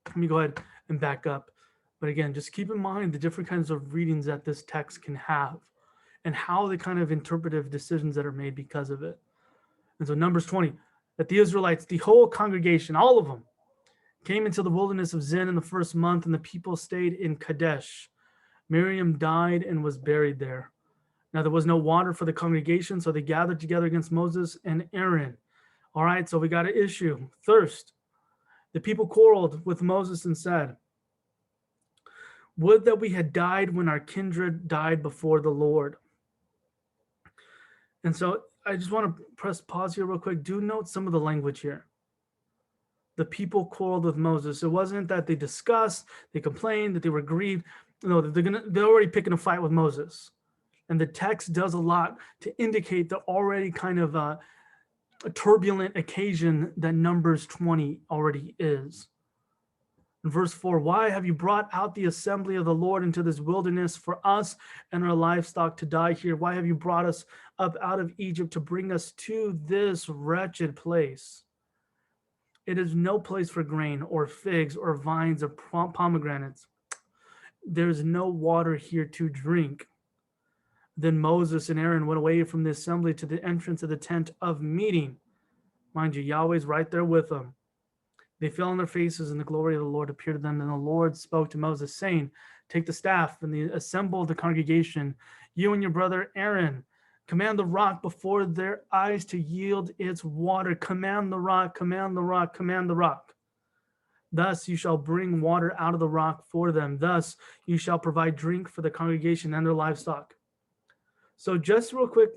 let me go ahead and back up. But again, just keep in mind the different kinds of readings that this text can have and how the kind of interpretive decisions that are made because of it. And so Numbers 20, that the Israelites, the whole congregation, all of them, came into the wilderness of Zin in the first month, and the people stayed in Kadesh. Miriam died and was buried there. Now there was no water for the congregation, so they gathered together against Moses and Aaron. All right, so we got an issue. Thirst. The people quarreled with Moses and said, "Would that we had died when our kindred died before the Lord." And so I just want to press pause here real quick. Do note some of the language here. The people quarreled with Moses. It wasn't that they discussed, they complained, that they were grieved. No, they're already picking a fight with Moses. And the text does a lot to indicate the already kind of a turbulent occasion that Numbers 20 already is. In verse 4, why have you brought out the assembly of the Lord into this wilderness for us and our livestock to die here? Why have you brought us up out of Egypt to bring us to this wretched place? It is no place for grain or figs or vines or pomegranates. There is no water here to drink. Then Moses and Aaron went away from the assembly to the entrance of the tent of meeting. Mind you, Yahweh's right there with them. They fell on their faces, and the glory of the Lord appeared to them. And the Lord spoke to Moses, saying, "Take the staff and assemble the congregation, you and your brother Aaron. Command the rock before their eyes to yield its water. Command the rock, command the rock, command the rock. Thus you shall bring water out of the rock for them. Thus you shall provide drink for the congregation and their livestock." So just real quick,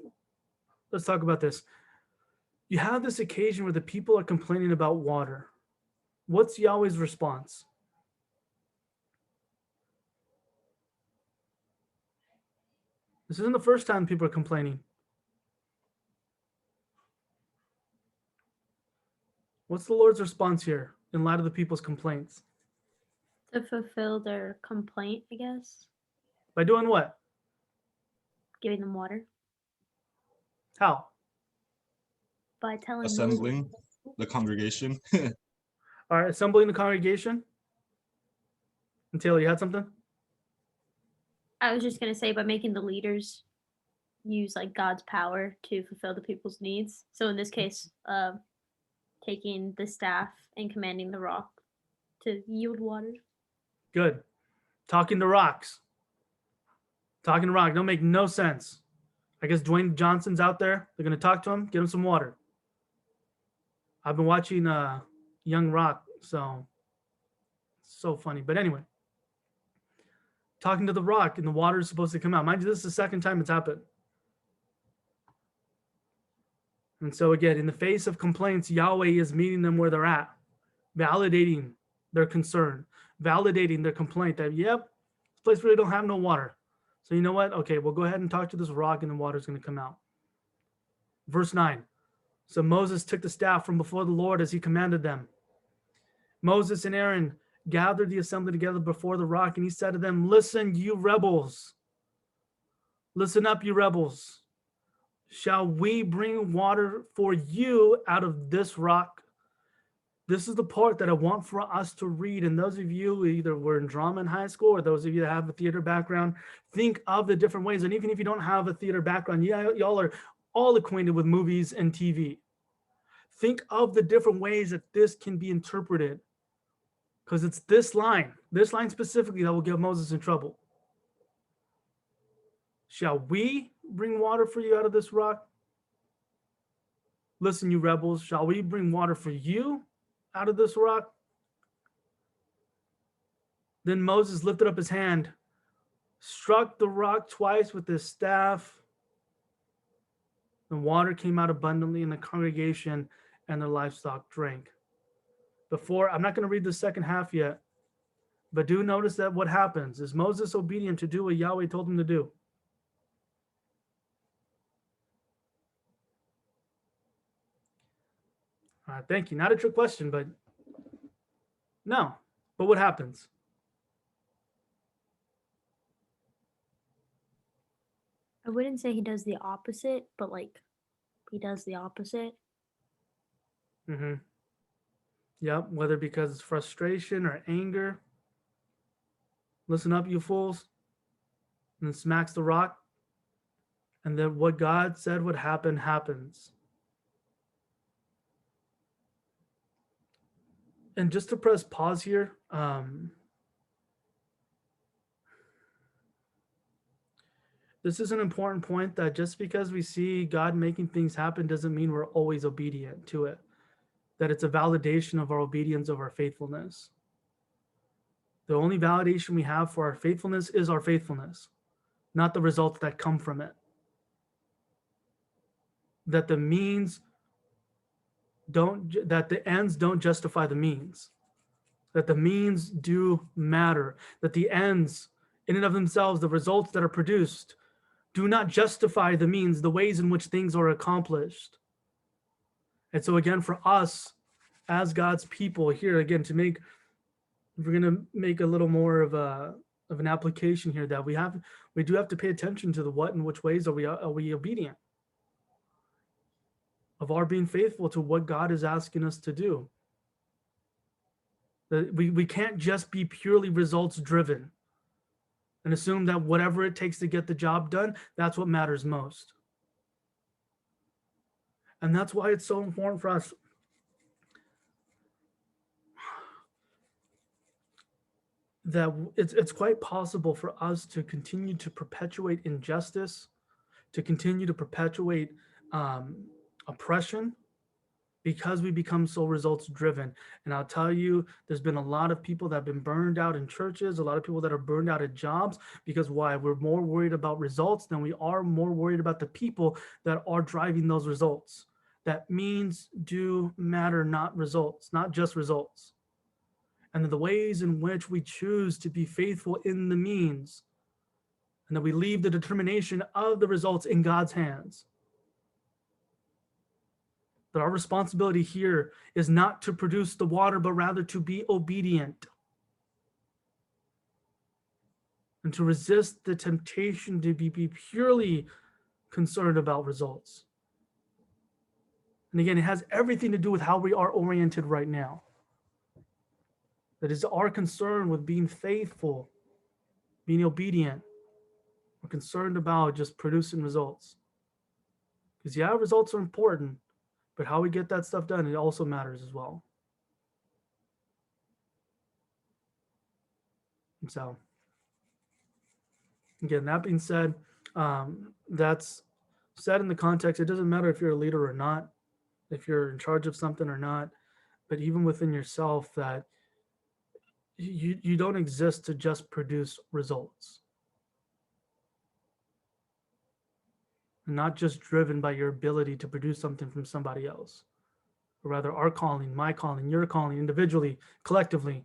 let's talk about this. You have this occasion where the people are complaining about water. What's Yahweh's response? This isn't the first time people are complaining. What's the Lord's response here in light of the people's complaints? To fulfill their complaint, I guess. By doing what? Giving them water. How? By telling assembling the congregation. All right, assembling the congregation. And Taylor, you had something? I was just going to say by making the leaders use like God's power to fulfill the people's needs. So in this case, taking the staff and commanding the rock to yield water. Good. Talking to rocks. Talking to rock. Don't make no sense. I guess Dwayne Johnson's out there. They're going to talk to him, get him some water. I've been watching Young Rock, so it's so funny. But anyway, talking to the rock and the water is supposed to come out. Mind you, this is the second time it's happened. And so again, in the face of complaints, Yahweh is meeting them where they're at, validating their concern, validating their complaint that, yep, this place really don't have no water. So you know what? Okay, we'll go ahead and talk to this rock and the water is going to come out. Verse 9. So Moses took the staff from before the Lord as he commanded them. Moses and Aaron gathered the assembly together before the rock, and he said to them, "Listen, you rebels. Listen up, you rebels. Shall we bring water for you out of this rock?" This is the part that I want for us to read. And those of you who either were in drama in high school or those of you that have a theater background, think of the different ways. And even if you don't have a theater background, y'all are all acquainted with movies and TV. Think of the different ways that this can be interpreted, because it's this line specifically that will get Moses in trouble. Shall we bring water for you out of this rock? Listen, you rebels, shall we bring water for you out of this rock? Then Moses lifted up his hand, struck the rock twice with his staff. The water came out abundantly, and the congregation and their livestock drank. before, I'm not going to read the second half yet, but do notice that what happens is Moses obedient to do what Yahweh told him to do. All right, thank you. Not a trick question, but no. But what happens? I wouldn't say he does the opposite, but like he does the opposite. Mm-hmm. Yep, whether because it's frustration or anger. Listen up, you fools. And then smacks the rock. And then what God said would happen happens. And just to press pause here, this is an important point, that just because we see God making things happen doesn't mean we're always obedient to it. That it's a validation of our obedience, of our faithfulness. The only validation we have for our faithfulness is our faithfulness, not the results that come from it. That the ends don't justify the means. That the means do matter. That the ends, in and of themselves, the results that are produced, do not justify the means, the ways in which things are accomplished. And so again, for us as God's people here, again, we're going to make a little more of an application here, that we do have to pay attention to the what and which ways are we obedient, of our being faithful to what God is asking us to do. That we can't just be purely results driven and assume that whatever it takes to get the job done, that's what matters most. And that's why it's so important for us that it's quite possible for us to continue to perpetuate injustice, to continue to perpetuate oppression, because we become so results driven. And I'll tell you, there's been a lot of people that have been burned out in churches, a lot of people that are burned out at jobs, because why? We're more worried about results than we are more worried about the people that are driving those results. That means do matter, not results, not just results. And the ways in which we choose to be faithful in the means, and that we leave the determination of the results in God's hands. That our responsibility here is not to produce the water, but rather to be obedient and to resist the temptation to be purely concerned about results. And again, it has everything to do with how we are oriented right now. That is our concern with being faithful, being obedient. We're concerned about just producing results. Because yeah, results are important, but how we get that stuff done, it also matters as well. And so, again, that being said, that's said in the context, it doesn't matter if you're a leader or not, if you're in charge of something or not, but even within yourself, that you don't exist to just produce results. Not just driven by your ability to produce something from somebody else. Or rather, our calling, my calling, your calling, individually, collectively,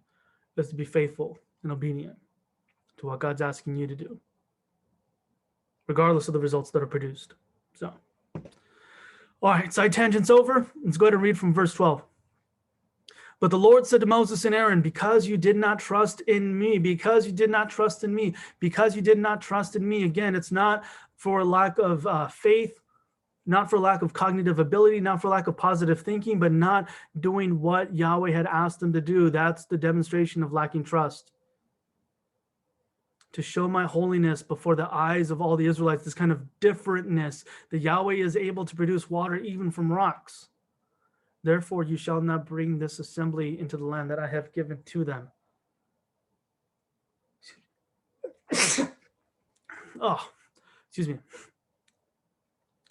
is to be faithful and obedient to what God's asking you to do, regardless of the results that are produced. So, all right, side tangents over. Let's go ahead and read from verse 12. But the Lord said to Moses and Aaron, because you did not trust in me, because you did not trust in me, because you did not trust in me. Again, it's not for lack of faith, not for lack of cognitive ability, not for lack of positive thinking, but not doing what Yahweh had asked them to do. That's the demonstration of lacking trust. To show my holiness before the eyes of all the Israelites, this kind of differentness, that Yahweh is able to produce water even from rocks. Therefore, you shall not bring this assembly into the land that I have given to them. Oh, excuse me.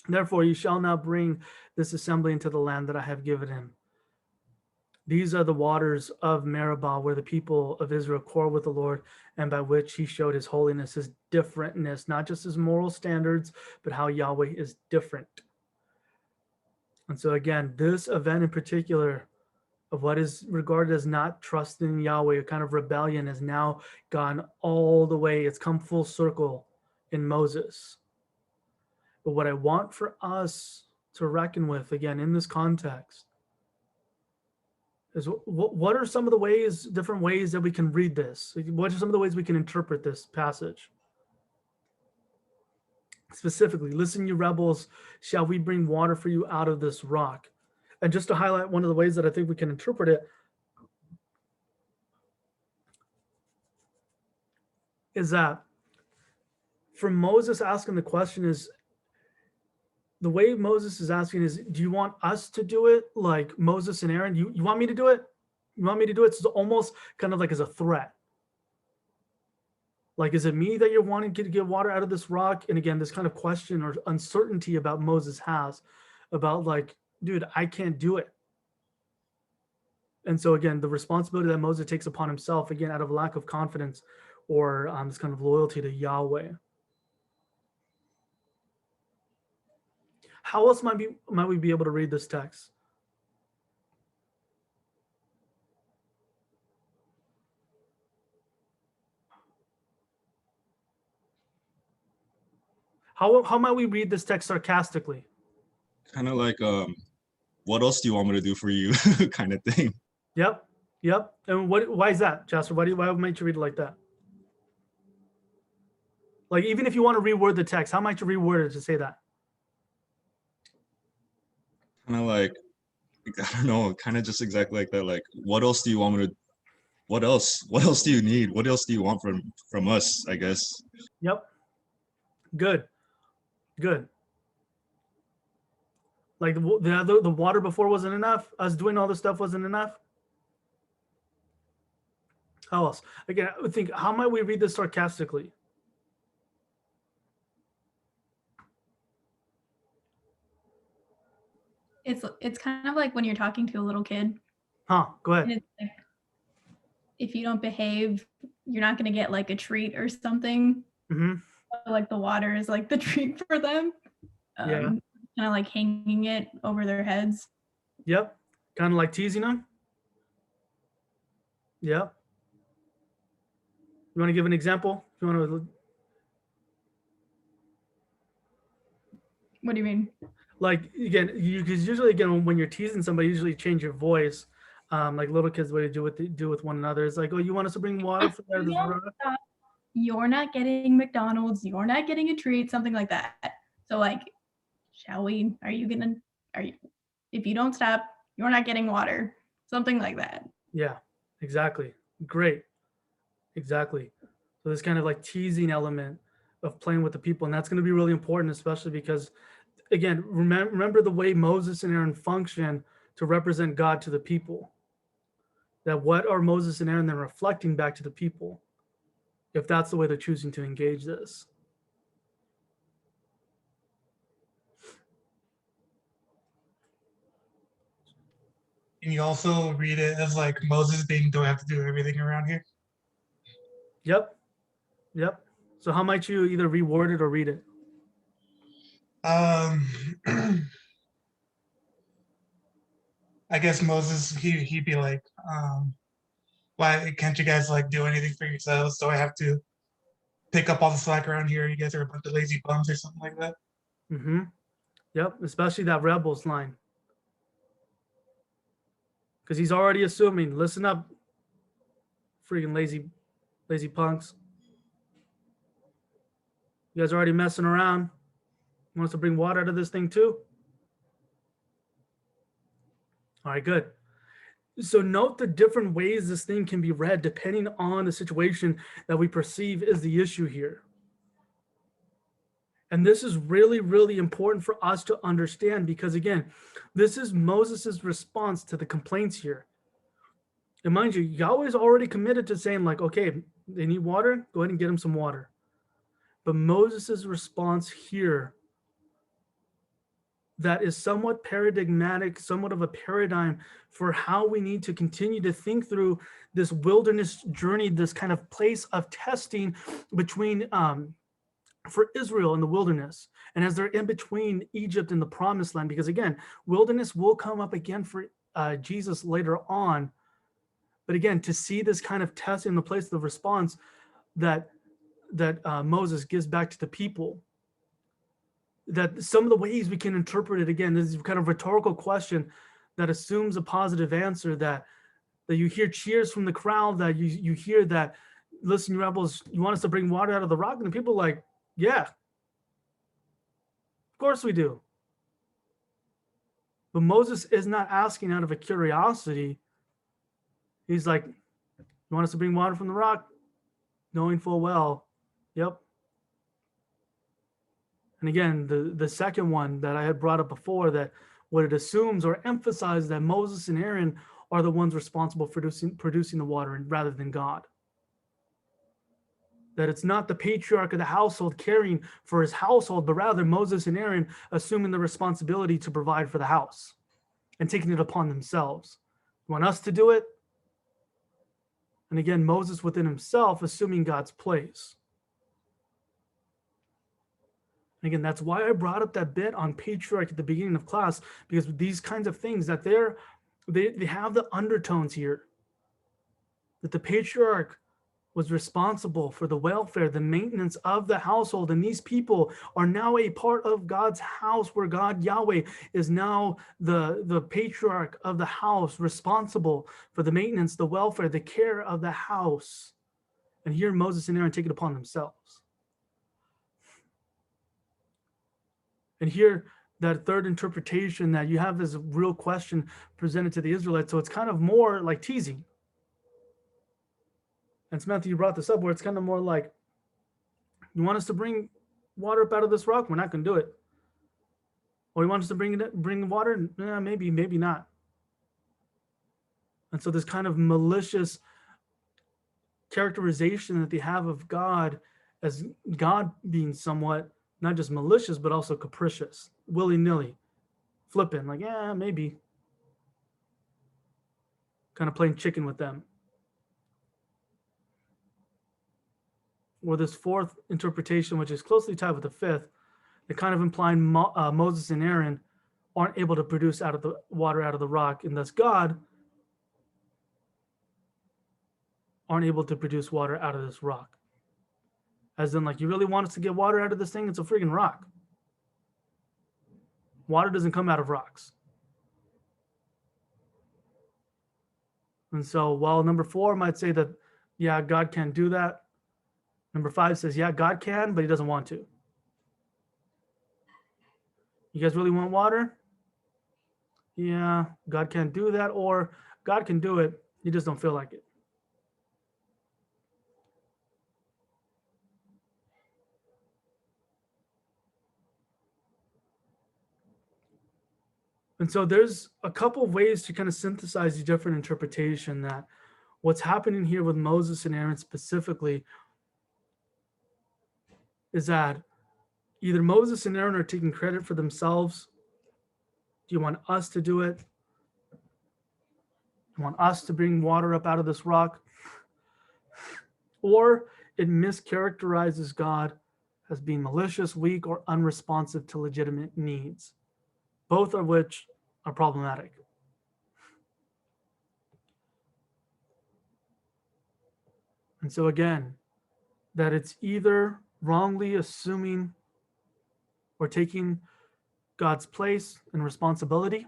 Therefore, you shall not bring this assembly into the land that I have given him. These are the waters of Meribah, where the people of Israel quarreled with the Lord, and by which he showed his holiness, his differentness, not just his moral standards, but how Yahweh is different. And so again, this event in particular of what is regarded as not trusting in Yahweh, a kind of rebellion, has now gone all the way. It's come full circle in Moses. But what I want for us to reckon with, again, in this context, is what are some of the ways, different ways that we can read this? What are some of the ways we can interpret this passage? Specifically, listen, you rebels, shall we bring water for you out of this rock? And just to highlight one of the ways that I think we can interpret it is that for Moses asking the question is, the way Moses is asking is, do you want us to do it? Like Moses and Aaron, you want me to do it? You want me to do it? So it's almost kind of like as a threat. Like, is it me that you're wanting to get water out of this rock? And again, this kind of question or uncertainty about Moses has about like, dude, I can't do it. And so again, the responsibility that Moses takes upon himself, again, out of lack of confidence or this kind of loyalty to Yahweh. How else might we be able to read this text? How might we read this text sarcastically? Kind of like, what else do you want me to do for you kind of thing. Yep. And why is that, Jasper? Why might you read it like that? Like, even if you want to reword the text, how might you reword it to say that? Kind of like, I don't know, kind of just exactly like that. Like, what else do you want me to, what else do you need? What else do you want from us, I guess? Yep. Good. Like the water before wasn't enough. Us doing all this stuff wasn't enough. How else? Again, I would think, how might we read this sarcastically? It's kind of like when you're talking to a little kid. Huh, go ahead. And it's like, if you don't behave, you're not going to get like a treat or something. Mm-hmm. Like the water is like the treat for them. Yeah. Kind of like hanging it over their heads. Yep. Kind of like teasing them. Yep. You want to give an example? You want to? What do you mean? Like, again, because usually, again, when you're teasing somebody, you usually change your voice. Like little kids, what they do with one another. It's like, oh, you want us to bring water for that? You're not getting McDonald's. You're not getting a treat. Something like that. So, like, shall we? If you don't stop, you're not getting water. Something like that. Yeah, exactly. Great. Exactly. So this kind of like teasing element of playing with the people, and that's going to be really important, especially because, again, remember the way Moses and Aaron function to represent God to the people. That what are Moses and Aaron then reflecting back to the people, if that's the way they're choosing to engage this? Can you also read it as like Moses being, do I have to do everything around here? Yep. So how might you either reword it or read it? I guess Moses, he'd be like, why can't you guys like do anything for yourselves? So I have to pick up all the slack around here. You guys are a bunch of lazy bums or something like that. Mm-hmm. Yep, especially that rebels line. Because he's already assuming, listen up, freaking lazy punks. You guys are already messing around. Want us to bring water out of this thing too? All right, good. So note the different ways this thing can be read depending on the situation that we perceive is the issue here. And this is really, really important for us to understand because, again, this is Moses's response to the complaints here. And mind you, Yahweh's already committed to saying, like, okay, they need water, go ahead and get them some water. But Moses's response here, that is somewhat paradigmatic, somewhat of a paradigm for how we need to continue to think through this wilderness journey, this kind of place of testing between for Israel in the wilderness, and as they're in between Egypt and the promised land, because again, wilderness will come up again for Jesus later on. But again, to see this kind of test in the place of response that Moses gives back to the people, that some of the ways we can interpret it, again, this is kind of rhetorical question that assumes a positive answer, that you hear cheers from the crowd, that you hear that, listen, you rebels, you want us to bring water out of the rock? And the people are like, yeah, of course we do. But Moses is not asking out of a curiosity. He's like, you want us to bring water from the rock? Knowing full well, yep. And again, the second one that I had brought up before, that what it assumes or emphasizes that Moses and Aaron are the ones responsible for producing the water rather than God. That it's not the patriarch of the household caring for his household, but rather Moses and Aaron assuming the responsibility to provide for the house and taking it upon themselves. You want us to do it? And again, Moses within himself assuming God's place. And again, that's why I brought up that bit on patriarch at the beginning of class, because these kinds of things, that they have the undertones here, that the patriarch was responsible for the welfare, the maintenance of the household. And these people are now a part of God's house, where God, Yahweh, is now the patriarch of the house, responsible for the maintenance, the welfare, the care of the house. And here Moses and Aaron take it upon themselves. And here, that third interpretation, that you have this real question presented to the Israelites. So it's kind of more like teasing. And Samantha, you brought this up, where it's kind of more like, you want us to bring water up out of this rock? We're not going to do it. Or you want us to bring water? Maybe, maybe not. And so this kind of malicious characterization that they have of God, as God being somewhat not just malicious, but also capricious, willy-nilly, flipping, like, yeah, maybe. Kind of playing chicken with them. Or this fourth interpretation, which is closely tied with the fifth, that kind of implying Moses and Aaron aren't able to produce out of the water out of the rock, and thus God aren't able to produce water out of this rock. As in, like, you really want us to get water out of this thing? It's a freaking rock. Water doesn't come out of rocks. And so while number 4 might say that, yeah, God can do that, number 5 says, yeah, God can, but he doesn't want to. You guys really want water? Yeah, God can't do that, or God can do it, you just don't feel like it. And so there's a couple of ways to kind of synthesize the different interpretation, that what's happening here with Moses and Aaron specifically is that either Moses and Aaron are taking credit for themselves. Do you want us to do it? Do you want us to bring water up out of this rock? Or it mischaracterizes God as being malicious, weak, or unresponsive to legitimate needs, both of which are problematic. And so again, that it's either wrongly assuming or taking God's place and responsibility,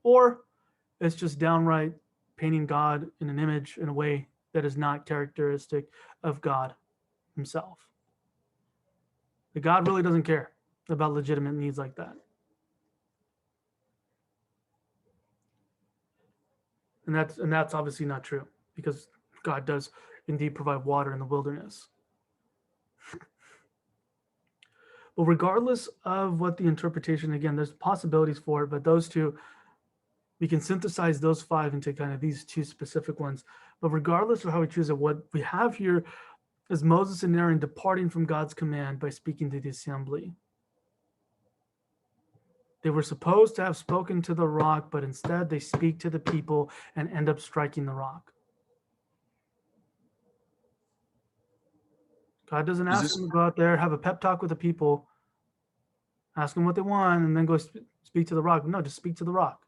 or it's just downright painting God in an image in a way that is not characteristic of God himself. But God really doesn't care about legitimate needs like that. And that's obviously not true, because God does indeed provide water in the wilderness. But regardless of what the interpretation, again, there's possibilities for it, but those two, we can synthesize those 5 into kind of these 2 specific ones. But regardless of how we choose it, what we have here is Moses and Aaron departing from God's command by speaking to the assembly. They were supposed to have spoken to the rock, but instead they speak to the people and end up striking the rock. God doesn't ask them to go out there, have a pep talk with the people, ask them what they want, and then go speak to the rock. No, just speak to the rock.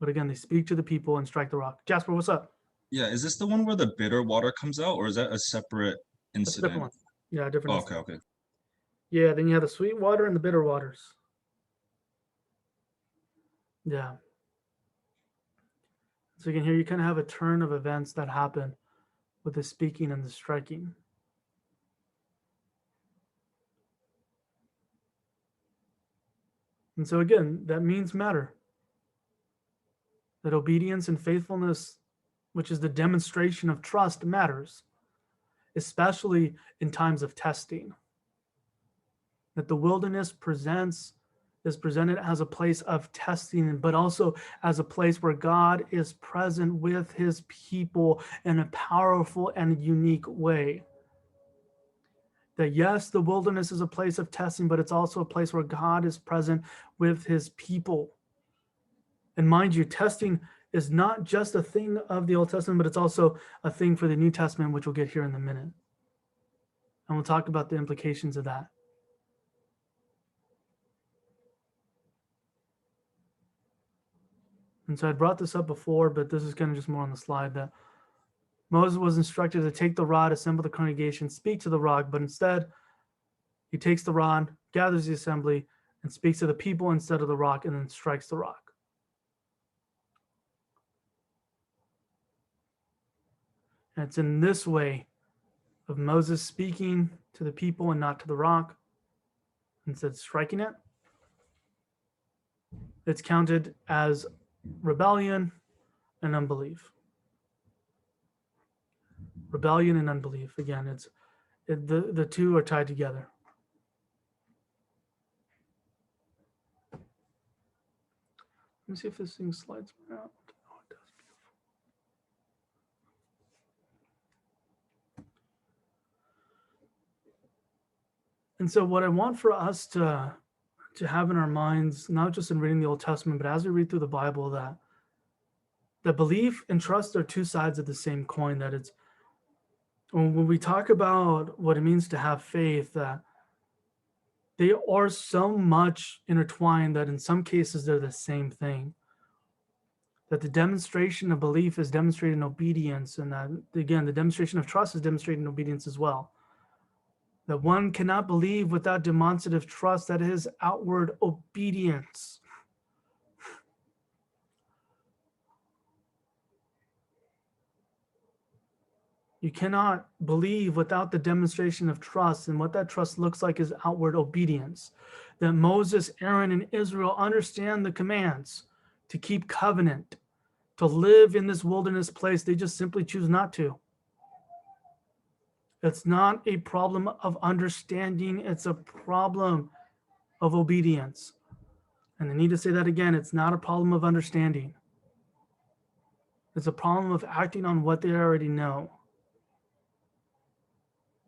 But again, they speak to the people and strike the rock. Jasper, what's up? Yeah, is this the one where the bitter water comes out, or is that a separate That's a different incident? one. Yeah, different. Oh, incident. okay. Yeah, then you have the sweet water and the bitter waters. Yeah. So you can hear, you kind of have a turn of events that happen with the speaking and the striking. And so again, that means matter. That obedience and faithfulness, which is the demonstration of trust, matters, especially in times of testing. That the wilderness is presented as a place of testing, but also as a place where God is present with his people in a powerful and unique way. That yes, the wilderness is a place of testing, but it's also a place where God is present with his people. And mind you, testing is not just a thing of the Old Testament, but it's also a thing for the New Testament, which we'll get here in a minute. And we'll talk about the implications of that. And so I brought this up before, but this is kind of just more on the slide, that Moses was instructed to take the rod, assemble the congregation, speak to the rock, but instead he takes the rod, gathers the assembly, and speaks to the people instead of the rock, and then strikes the rock. And it's in this way of Moses speaking to the people and not to the rock, instead striking it, it's counted as rebellion and unbelief. Rebellion and unbelief. Again, the two are tied together. Let me see if this thing slides out. Oh, it does. Beautiful. And so what I want for us to have in our minds, not just in reading the Old Testament, but as we read through the Bible, that belief and trust are two sides of the same coin. That it's, when we talk about what it means to have faith, that they are so much intertwined that in some cases they're the same thing. That the demonstration of belief is demonstrated in obedience, and that, again, the demonstration of trust is demonstrated in obedience as well. That one cannot believe without demonstrative trust, that is outward obedience. You cannot believe without the demonstration of trust, and what that trust looks like is outward obedience. That Moses, Aaron, and Israel understand the commands to keep covenant, to live in this wilderness place. They just simply choose not to. It's not a problem of understanding, it's a problem of obedience. And I need to say that again, it's not a problem of understanding. It's a problem of acting on what they already know.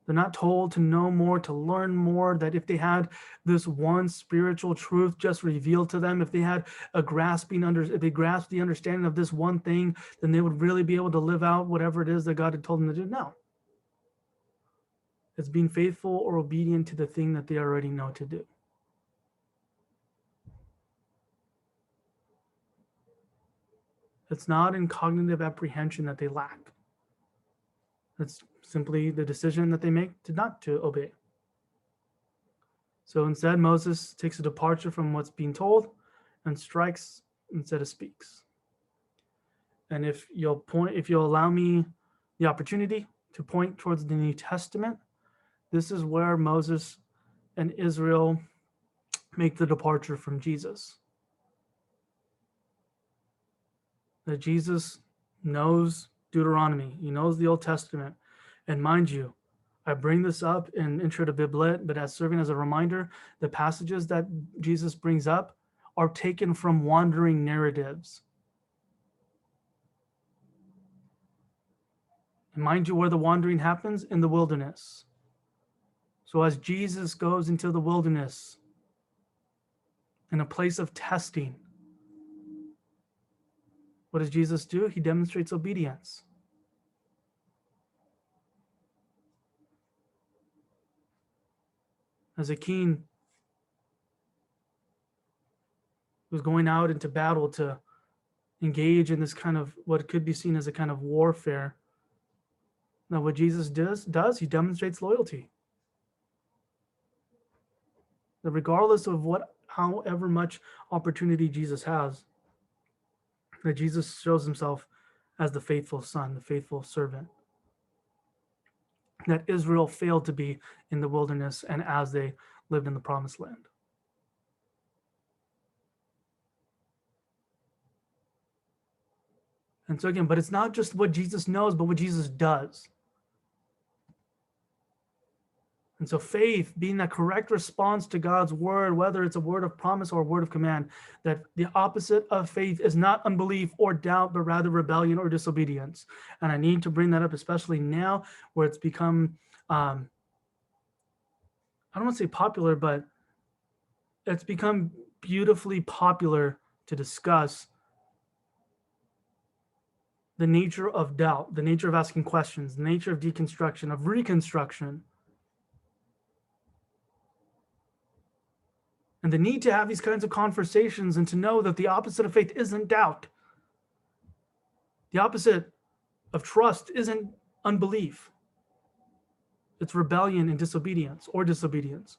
They're not told to know more, to learn more, that if they had this one spiritual truth just revealed to them, if they had if they grasped the understanding of this one thing, then they would really be able to live out whatever it is that God had told them to do. No. It's being faithful or obedient to the thing that they already know to do. It's not in cognitive apprehension that they lack. It's simply the decision that they make to not to obey. So instead, Moses takes a departure from what's being told and strikes instead of speaks. And if you'll allow me the opportunity to point towards the New Testament, this is where Moses and Israel make the departure from Jesus. That Jesus knows Deuteronomy, he knows the Old Testament. And mind you, I bring this up in Intro to Biblet, but as serving as a reminder, the passages that Jesus brings up are taken from wandering narratives. And mind you, where the wandering happens? In the wilderness. So as Jesus goes into the wilderness, in a place of testing, what does Jesus do? He demonstrates obedience. As a king who's going out into battle to engage in this kind of what could be seen as a kind of warfare. Now, what Jesus does, he demonstrates loyalty. That regardless of however much opportunity Jesus has, that Jesus shows himself as the faithful son, the faithful servant that Israel failed to be in the wilderness and as they lived in the promised land. And so again, but it's not just what Jesus knows, but what Jesus does. And so faith being that correct response to God's word, whether it's a word of promise or a word of command, that the opposite of faith is not unbelief or doubt, but rather rebellion or disobedience. And I need to bring that up, especially now where it's become, I don't want to say popular, but it's become beautifully popular to discuss the nature of doubt, the nature of asking questions, the nature of deconstruction, of reconstruction. And the need to have these kinds of conversations and to know that the opposite of faith isn't doubt. The opposite of trust isn't unbelief. It's rebellion and disobedience or disobedience.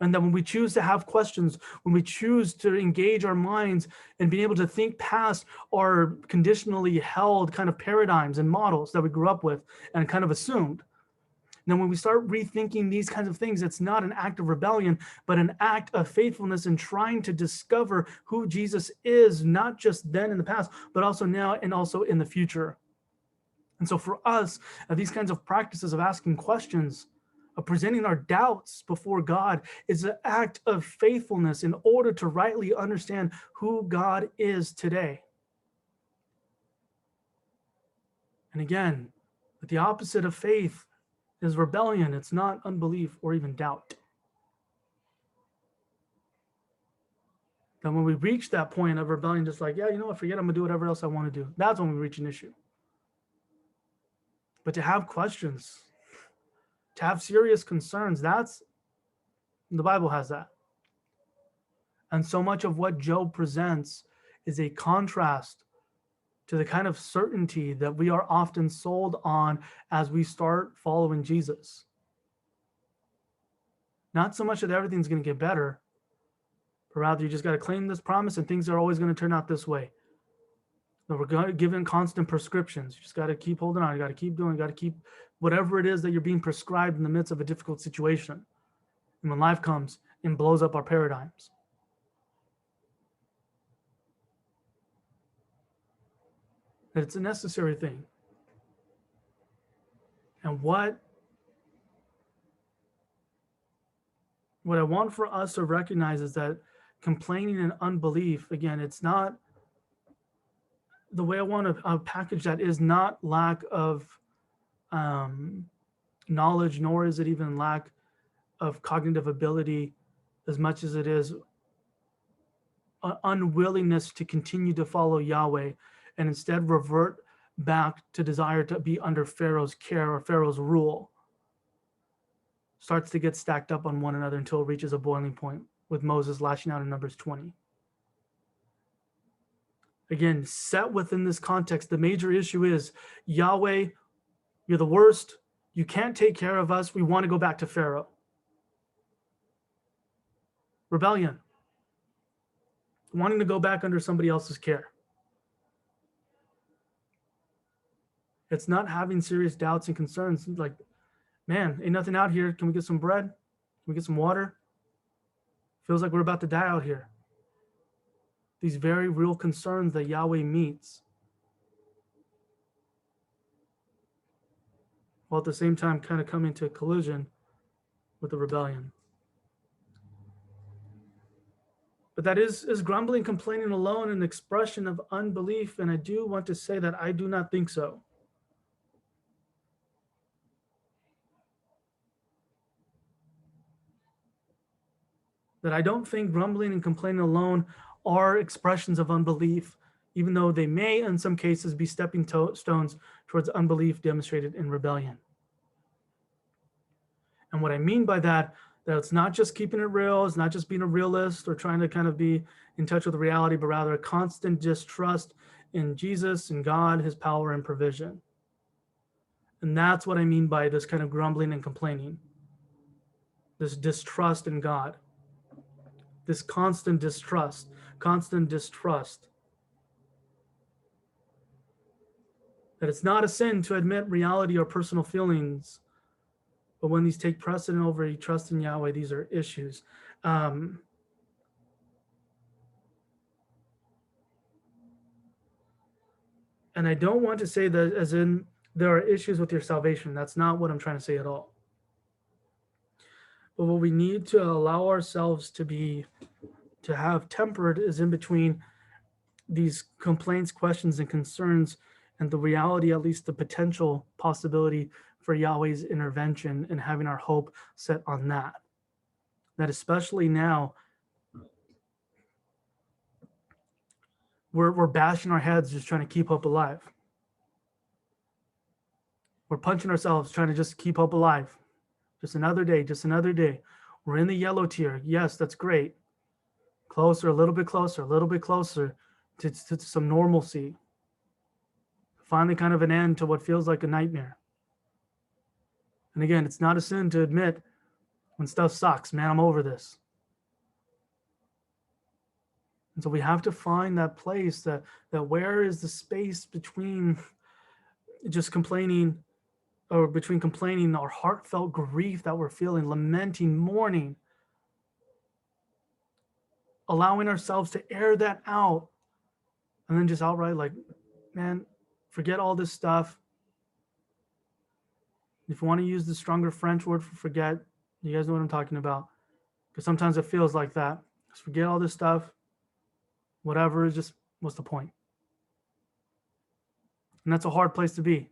And that when we choose to have questions, when we choose to engage our minds and being able to think past our conditionally held kind of paradigms and models that we grew up with and kind of assumed, now, when we start rethinking these kinds of things, it's not an act of rebellion, but an act of faithfulness in trying to discover who Jesus is, not just then in the past, but also now and also in the future. And so for us, these kinds of practices of asking questions, of presenting our doubts before God, is an act of faithfulness in order to rightly understand who God is today. And again, with the opposite of faith, is rebellion. It's not unbelief or even doubt. And when we reach that point of rebellion, just like, yeah, you know what, forget, I'm gonna do whatever else I want to do. That's when we reach an issue. But to have questions, to have serious concerns, that's, the Bible has that. And so much of what Job presents is a contrast to the kind of certainty that we are often sold on as we start following Jesus. Not so much that everything's going to get better, but rather you just got to claim this promise and things are always going to turn out this way. That we're given constant prescriptions. You just got to keep holding on. You got to keep doing, you got to keep whatever it is that you're being prescribed in the midst of a difficult situation. And when life comes and blows up our paradigms. That it's a necessary thing. And what I want for us to recognize is that complaining and unbelief, again, it's not, the way I want to package that is not lack of knowledge, nor is it even lack of cognitive ability as much as it is unwillingness to continue to follow Yahweh and instead revert back to desire to be under Pharaoh's care or Pharaoh's rule, starts to get stacked up on one another until it reaches a boiling point with Moses lashing out in Numbers 20. Again, set within this context, the major issue is, Yahweh, you're the worst. You can't take care of us. We want to go back to Pharaoh. Rebellion. Wanting to go back under somebody else's care. It's not having serious doubts and concerns. Like, man, ain't nothing out here. Can we get some bread? Can we get some water? Feels like we're about to die out here. These very real concerns that Yahweh meets, while at the same time kind of coming to a collision with the rebellion. But that is grumbling, complaining alone an expression of unbelief? And I do want to say that I do not think so. That I don't think grumbling and complaining alone are expressions of unbelief, even though they may, in some cases, be stepping stones towards unbelief demonstrated in rebellion. And what I mean by that it's not just keeping it real, it's not just being a realist or trying to kind of be in touch with reality, but rather a constant distrust in Jesus and God, his power and provision. And that's what I mean by this kind of grumbling and complaining, this distrust in God, this constant distrust. That it's not a sin to admit reality or personal feelings, but when these take precedent over you trust in Yahweh, these are issues. And I don't want to say that as in there are issues with your salvation. That's not what I'm trying to say at all. But what we need to allow ourselves to have tempered is in between these complaints, questions, and concerns, and the reality, at least the potential possibility for Yahweh's intervention, and having our hope set on that. That especially now, we're bashing our heads just trying to keep hope alive. We're punching ourselves trying to just keep hope alive. Just another day, just another day. We're in the yellow tier. Yes, that's great. Closer, a little bit closer to some normalcy. Finally kind of an end to what feels like a nightmare. And again, it's not a sin to admit when stuff sucks. Man, I'm over this. And so we have to find that place that where is the space between just complaining, or between complaining, our heartfelt grief that we're feeling, lamenting, mourning, allowing ourselves to air that out, and then just outright like, man, forget all this stuff. If you want to use the stronger French word for forget, you guys know what I'm talking about. Because sometimes it feels like that. Just forget all this stuff. Whatever, is just, what's the point? And that's a hard place to be.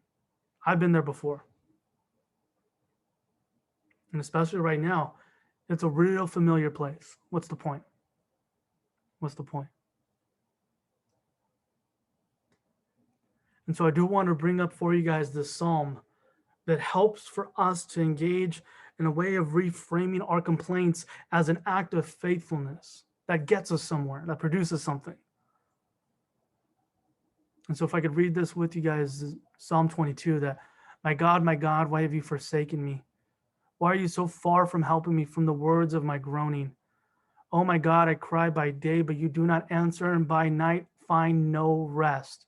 I've been there before. And especially right now, it's a real familiar place. What's the point? What's the point? And so I do want to bring up for you guys this psalm that helps for us to engage in a way of reframing our complaints as an act of faithfulness that gets us somewhere, that produces something. And so if I could read this with you guys, Psalm 22, that, my God, why have you forsaken me? Why are you so far from helping me from the words of my groaning? Oh my God, I cry by day, but you do not answer, and by night find no rest.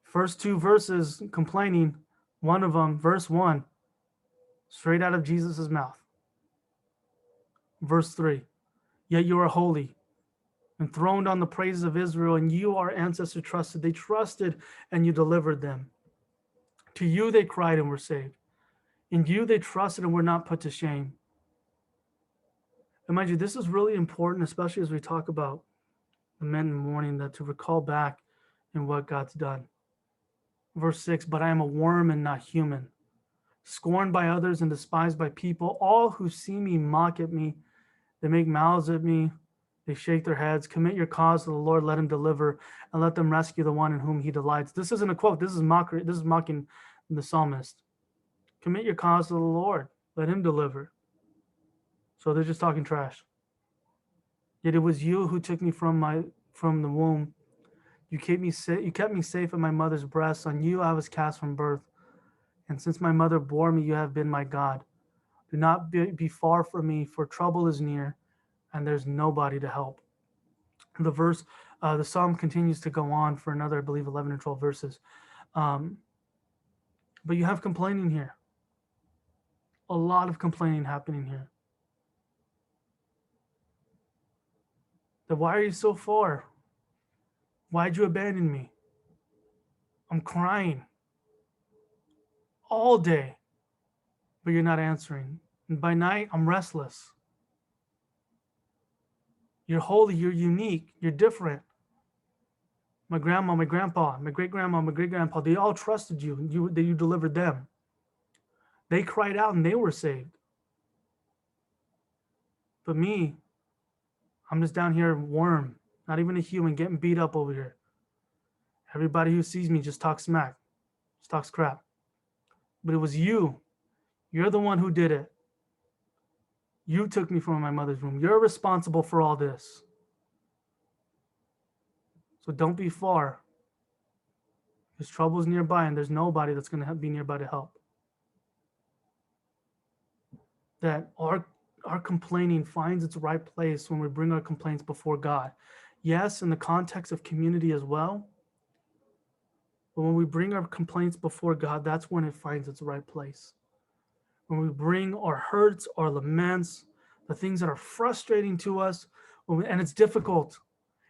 First two verses complaining, one of them, verse 1, straight out of Jesus' mouth. Verse 3, yet you are holy, enthroned on the praises of Israel, and you, our ancestors, trusted. They trusted, and you delivered them. To you they cried and were saved. In you they trusted and were not put to shame. And mind you, this is really important, especially as we talk about the men in the morning, that to recall back in what God's done. Verse 6, but I am a worm and not human, scorned by others and despised by people. All who see me mock at me. They make mouths at me. They shake their heads. Commit your cause to the Lord. Let him deliver, and let them rescue the one in whom he delights. This isn't a quote. This is mockery. This is mocking the psalmist. Commit your cause to the Lord. Let him deliver. So they're just talking trash. Yet it was you who took me from the womb. You kept me safe at my mother's breast. On you I was cast from birth. And since my mother bore me, you have been my God. Do not be far from me, for trouble is near, and there's nobody to help. The psalm continues to go on for another, I believe, 11 or 12 verses. But you have complaining here. A lot of complaining happening here. That why are you so far? Why'd you abandon me? I'm crying all day, but you're not answering. And by night, I'm restless. You're holy, you're unique, you're different. My grandma, my grandpa, my great-grandma, my great-grandpa, they all trusted you, and you delivered them. They cried out and they were saved. But me, I'm just down here, worm, not even a human, getting beat up over here. Everybody who sees me just talks smack, just talks crap. But it was you. You're the one who did it. You took me from my mother's womb. You're responsible for all this. So don't be far. There's troubles nearby, and there's nobody that's going to be nearby to help. That our complaining finds its right place when we bring our complaints before God. Yes, in the context of community as well. But when we bring our complaints before God, that's when it finds its right place. When we bring our hurts, our laments, the things that are frustrating to us, and it's difficult.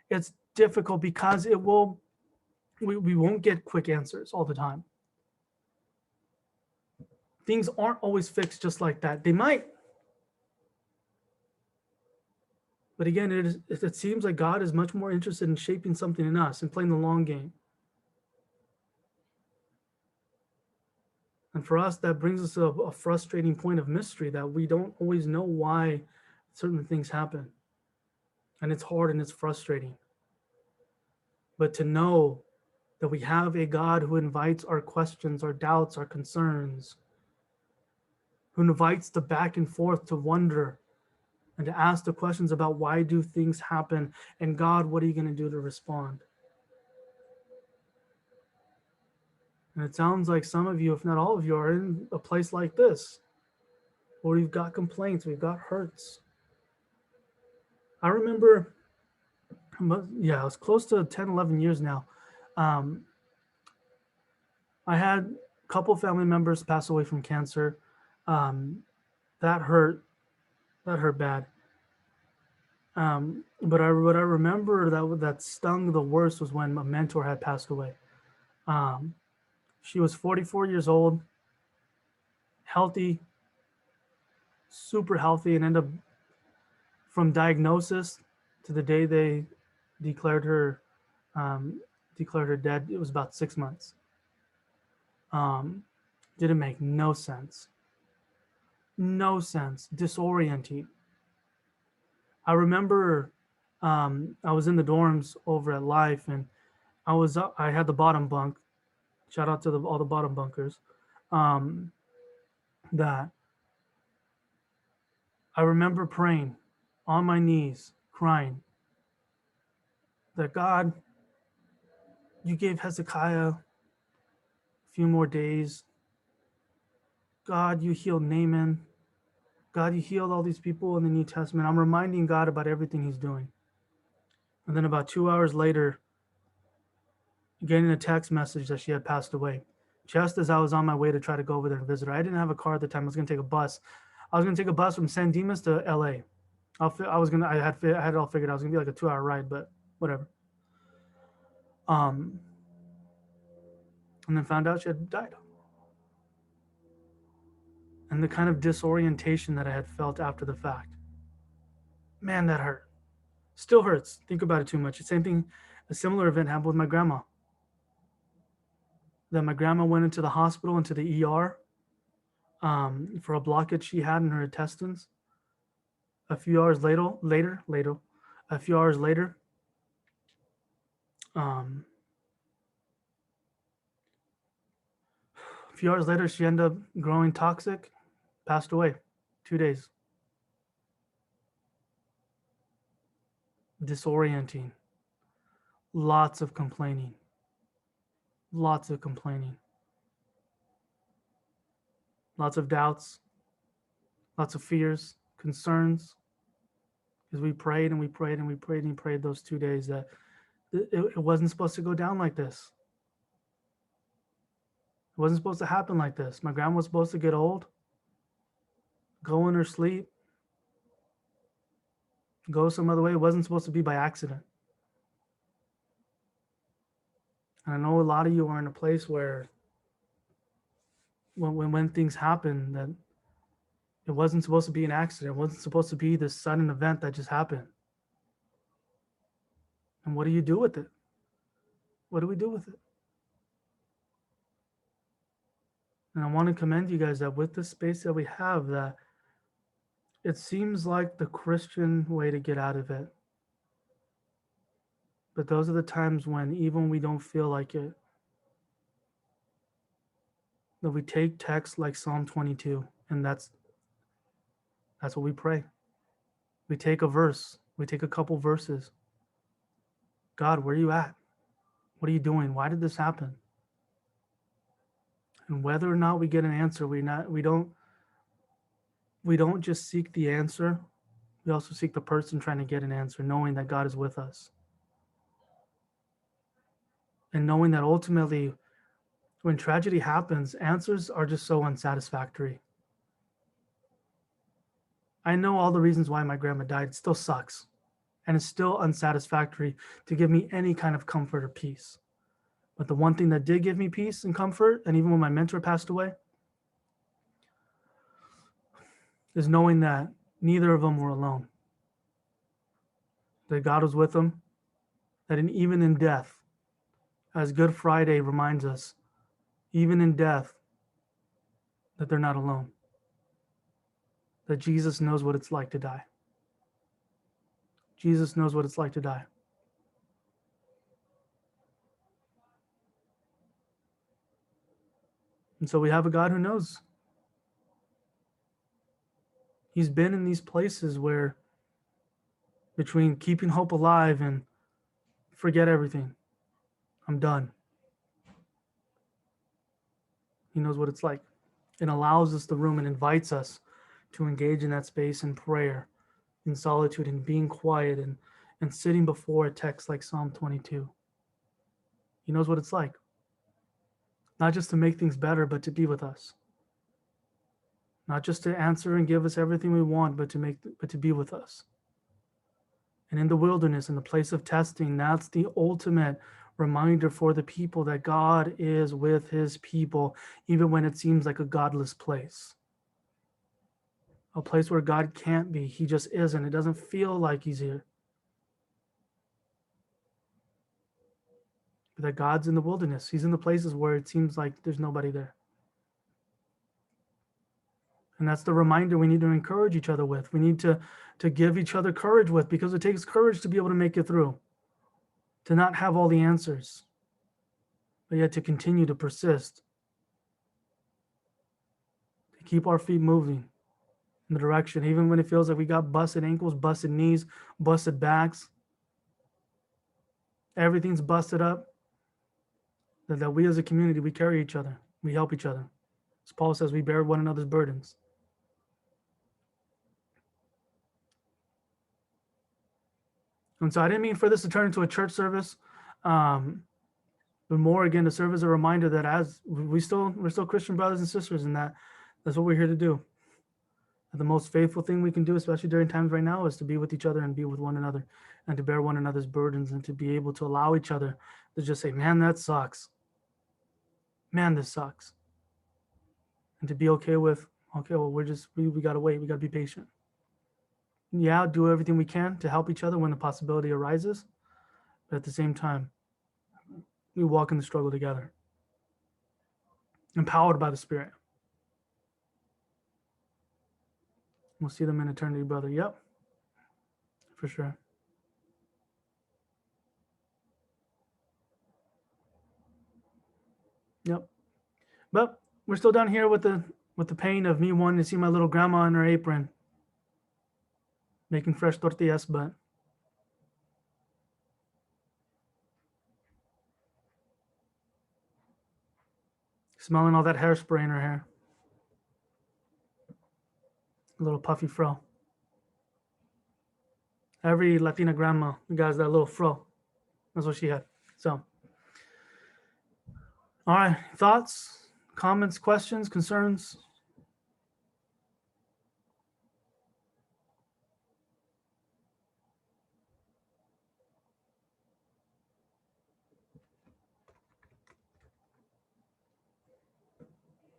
It's difficult because we won't get quick answers all the time. Things aren't always fixed just like that. They might. But again, it seems like God is much more interested in shaping something in us and playing the long game. And for us, that brings us to a frustrating point of mystery that we don't always know why certain things happen. And it's hard and it's frustrating. But to know that we have a God who invites our questions, our doubts, our concerns, who invites the back and forth to wonder and to ask the questions about why do things happen, and God, what are you going to do to respond? And it sounds like some of you, if not all of you, are in a place like this, where we've got complaints, we've got hurts. I remember, it was close to 10, 11 years now. I had a couple family members pass away from cancer. That hurt bad. But what I remember that stung the worst was when a mentor had passed away. She was 44 years old, healthy, super healthy, and ended up, from diagnosis to the day they declared her dead, it was about 6 months. Didn't make no sense. No sense. Disorienting. I remember I was in the dorms over at Life, and I had the bottom bunk. Shout out to all the bottom bunkers. That I remember praying on my knees, crying that God, you gave Hezekiah a few more days. God, you healed Naaman. God, you healed all these people in the New Testament. I'm reminding God about everything he's doing. And then about 2 hours later, getting a text message that she had passed away. Just as I was on my way to try to go over there and visit her. I didn't have a car at the time. I was going to take a bus. I was going to take a bus from San Dimas to LA. I had it all figured out. It was going to be like a 2-hour ride, but whatever. And then found out she had died. And the kind of disorientation that I had felt after the fact. Man, that hurt. Still hurts. Think about it too much. The same thing, a similar event happened with my grandma. That my grandma went into the hospital, into the ER, for a blockage she had in her intestines. A few hours later, she ended up growing toxic, passed away, 2 days. Disorienting. Lots of complaining. Lots of doubts, lots of fears, concerns. Because we prayed and we prayed and we prayed and we prayed those 2 days that it wasn't supposed to go down like this. It wasn't supposed to happen like this. My grandma was supposed to get old, go in her sleep, go some other way. It wasn't supposed to be by accident. And I know a lot of you are in a place where when things happen, that it wasn't supposed to be an accident. It wasn't supposed to be this sudden event that just happened. And what do you do with it? What do we do with it? And I want to commend you guys that with the space that we have, that it seems like the Christian way to get out of it. But those are the times when even we don't feel like it, that we take texts like Psalm 22, and that's what we pray. We take a verse. We take a couple verses. God, where are you at? What are you doing? Why did this happen? And whether or not we get an answer, we don't just seek the answer. We also seek the person trying to get an answer, knowing that God is with us. And knowing that ultimately, when tragedy happens, answers are just so unsatisfactory. I know all the reasons why my grandma died. It still sucks. And it's still unsatisfactory to give me any kind of comfort or peace. But the one thing that did give me peace and comfort, and even when my mentor passed away, is knowing that neither of them were alone. That God was with them, that even in death, as Good Friday reminds us, even in death, that they're not alone. That Jesus knows what it's like to die. Jesus knows what it's like to die. And so we have a God who knows. He's been in these places where between keeping hope alive and forget everything, I'm done. He knows what it's like and allows us the room and invites us to engage in that space in prayer, in solitude, and being quiet and sitting before a text like Psalm 22. He knows what it's like. Not just to make things better, but to be with us. Not just to answer and give us everything we want, but to be with us. And in the wilderness, in the place of testing, that's the ultimate reminder for the people that God is with his people, even when it seems like a godless place. A place where God can't be. He just isn't. It doesn't feel like he's here. But that God's in the wilderness. He's in the places where it seems like there's nobody there. And that's the reminder we need to encourage each other with. We need to give each other courage with, because it takes courage to be able to make it through. To not have all the answers, but yet to continue to persist. To keep our feet moving in the direction, even when it feels like we got busted ankles, busted knees, busted backs. Everything's busted up. That we as a community, we carry each other. We help each other. As Paul says, we bear one another's burdens. And so I didn't mean for this to turn into a church service, but more again to serve as a reminder that as we're still Christian brothers and sisters, and that's what we're here to do. And the most faithful thing we can do, especially during times right now, is to be with each other and be with one another, and to bear one another's burdens, and to be able to allow each other to just say, "Man, that sucks. Man, this sucks," and to be okay with, okay, well, we gotta wait. We gotta be patient. Yeah, do everything we can to help each other when the possibility arises. But at the same time, we walk in the struggle together, empowered by the Spirit. We'll see them in eternity, brother. Yep, for sure. Yep. But we're still down here with the pain of me wanting to see my little grandma in her apron, making fresh tortillas, but smelling all that hairspray in her hair. A little puffy fro. Every Latina grandma has that little fro. That's what she had. So, all right. Thoughts, comments, questions, concerns?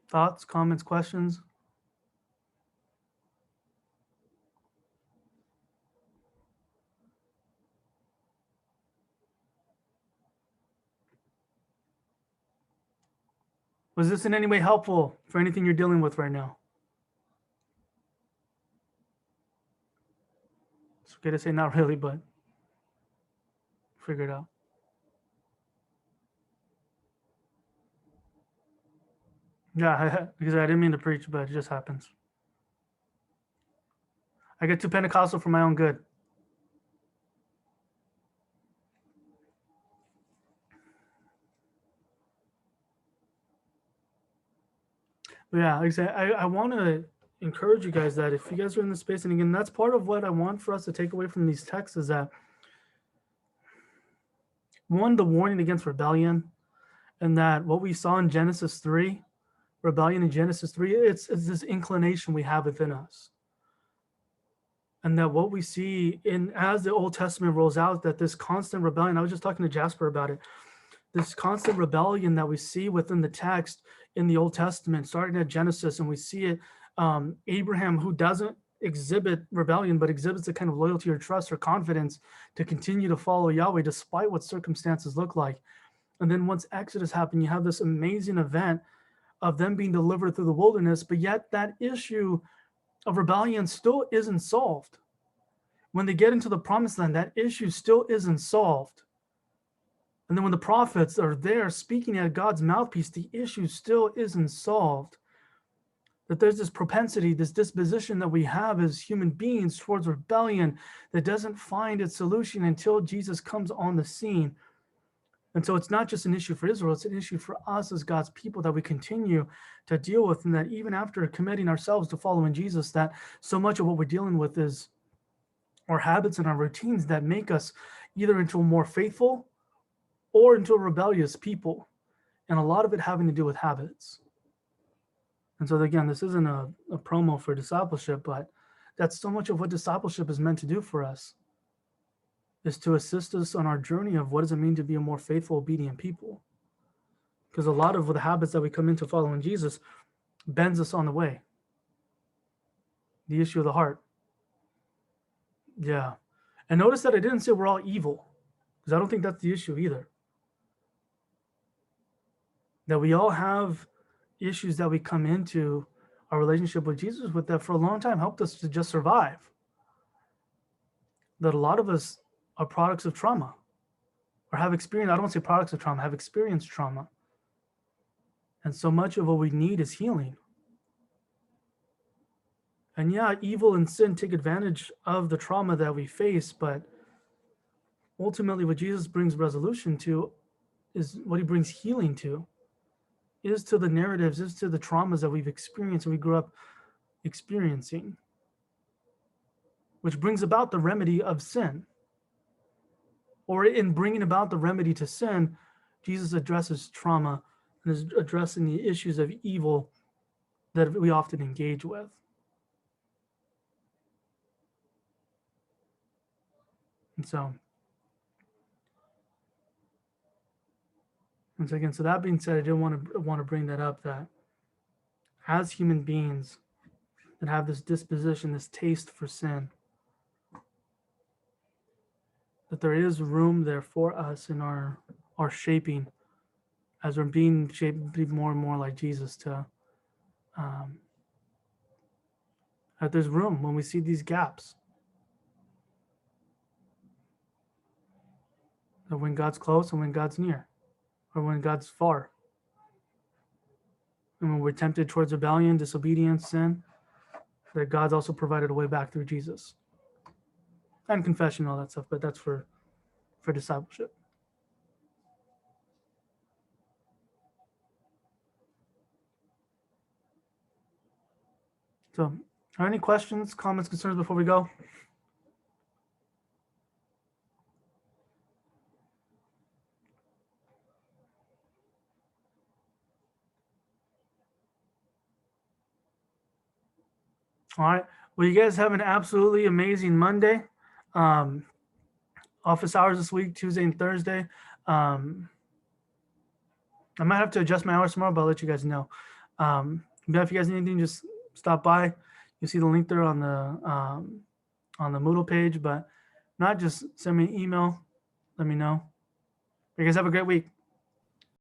Thoughts, comments, questions? Was this in any way helpful for anything you're dealing with right now? It's okay to say not really, but figure it out. Yeah, because I didn't mean to preach, but it just happens. I get too Pentecostal for my own good. But yeah, exactly. I want to encourage you guys that if you guys are in this space, and again, that's part of what I want for us to take away from these texts is that one, the warning against rebellion, and that what we saw in Genesis 3, rebellion in Genesis 3, it's this inclination we have within us. And that what we see in as the Old Testament rolls out, that this constant rebellion, I was just talking to Jasper about it, this constant rebellion that we see within the text in the Old Testament, starting at Genesis, and we see it, Abraham, who doesn't exhibit rebellion, but exhibits a kind of loyalty or trust or confidence to continue to follow Yahweh despite what circumstances look like. And then once Exodus happened, you have this amazing event of them being delivered through the wilderness, but yet that issue of rebellion still isn't solved. When they get into the promised land, that issue still isn't solved. And then when the prophets are there speaking at God's mouthpiece, the issue still isn't solved. That there's this propensity, this disposition that we have as human beings towards rebellion that doesn't find its solution until Jesus comes on the scene. And so it's not just an issue for Israel, it's an issue for us as God's people that we continue to deal with. And that even after committing ourselves to following Jesus, that so much of what we're dealing with is our habits and our routines that make us either into a more faithful or into a rebellious people. And a lot of it having to do with habits. And so again, this isn't a promo for discipleship, but that's so much of what discipleship is meant to do for us, is to assist us on our journey of what does it mean to be a more faithful, obedient people. Because a lot of the habits that we come into following Jesus bends us on the way. The issue of the heart. Yeah. And notice that I didn't say we're all evil, because I don't think that's the issue either. That we all have issues that we come into our relationship with Jesus with that for a long time helped us to just survive. That a lot of us are products of trauma or have experienced, I don't want to say products of trauma, have experienced trauma. And so much of what we need is healing. And yeah, evil and sin take advantage of the trauma that we face, but ultimately what Jesus brings resolution to is what he brings healing to, is to the narratives, is to the traumas that we've experienced and we grew up experiencing, which brings about the remedy of sin. Or in bringing about the remedy to sin, Jesus addresses trauma and is addressing the issues of evil that we often engage with. And so again, so that being said, I did want to bring that up, that as human beings that have this disposition, this taste for sin, that there is room there for us in our shaping as we're being shaped to be more and more like Jesus, to that there's room when we see these gaps. That when God's close and when God's near, or when God's far. And when we're tempted towards rebellion, disobedience, sin, that God's also provided a way back through Jesus. And confession, all that stuff, but that's for discipleship. So, are any questions, comments, concerns before we go? All right. Well, you guys have an absolutely amazing Monday. Office hours this week, Tuesday and Thursday. I might have to adjust my hours tomorrow, but I'll let you guys know. But if you guys need anything, just stop by. You'll see the link there on the Moodle page. But not, just send me an email. Let me know. You guys have a great week.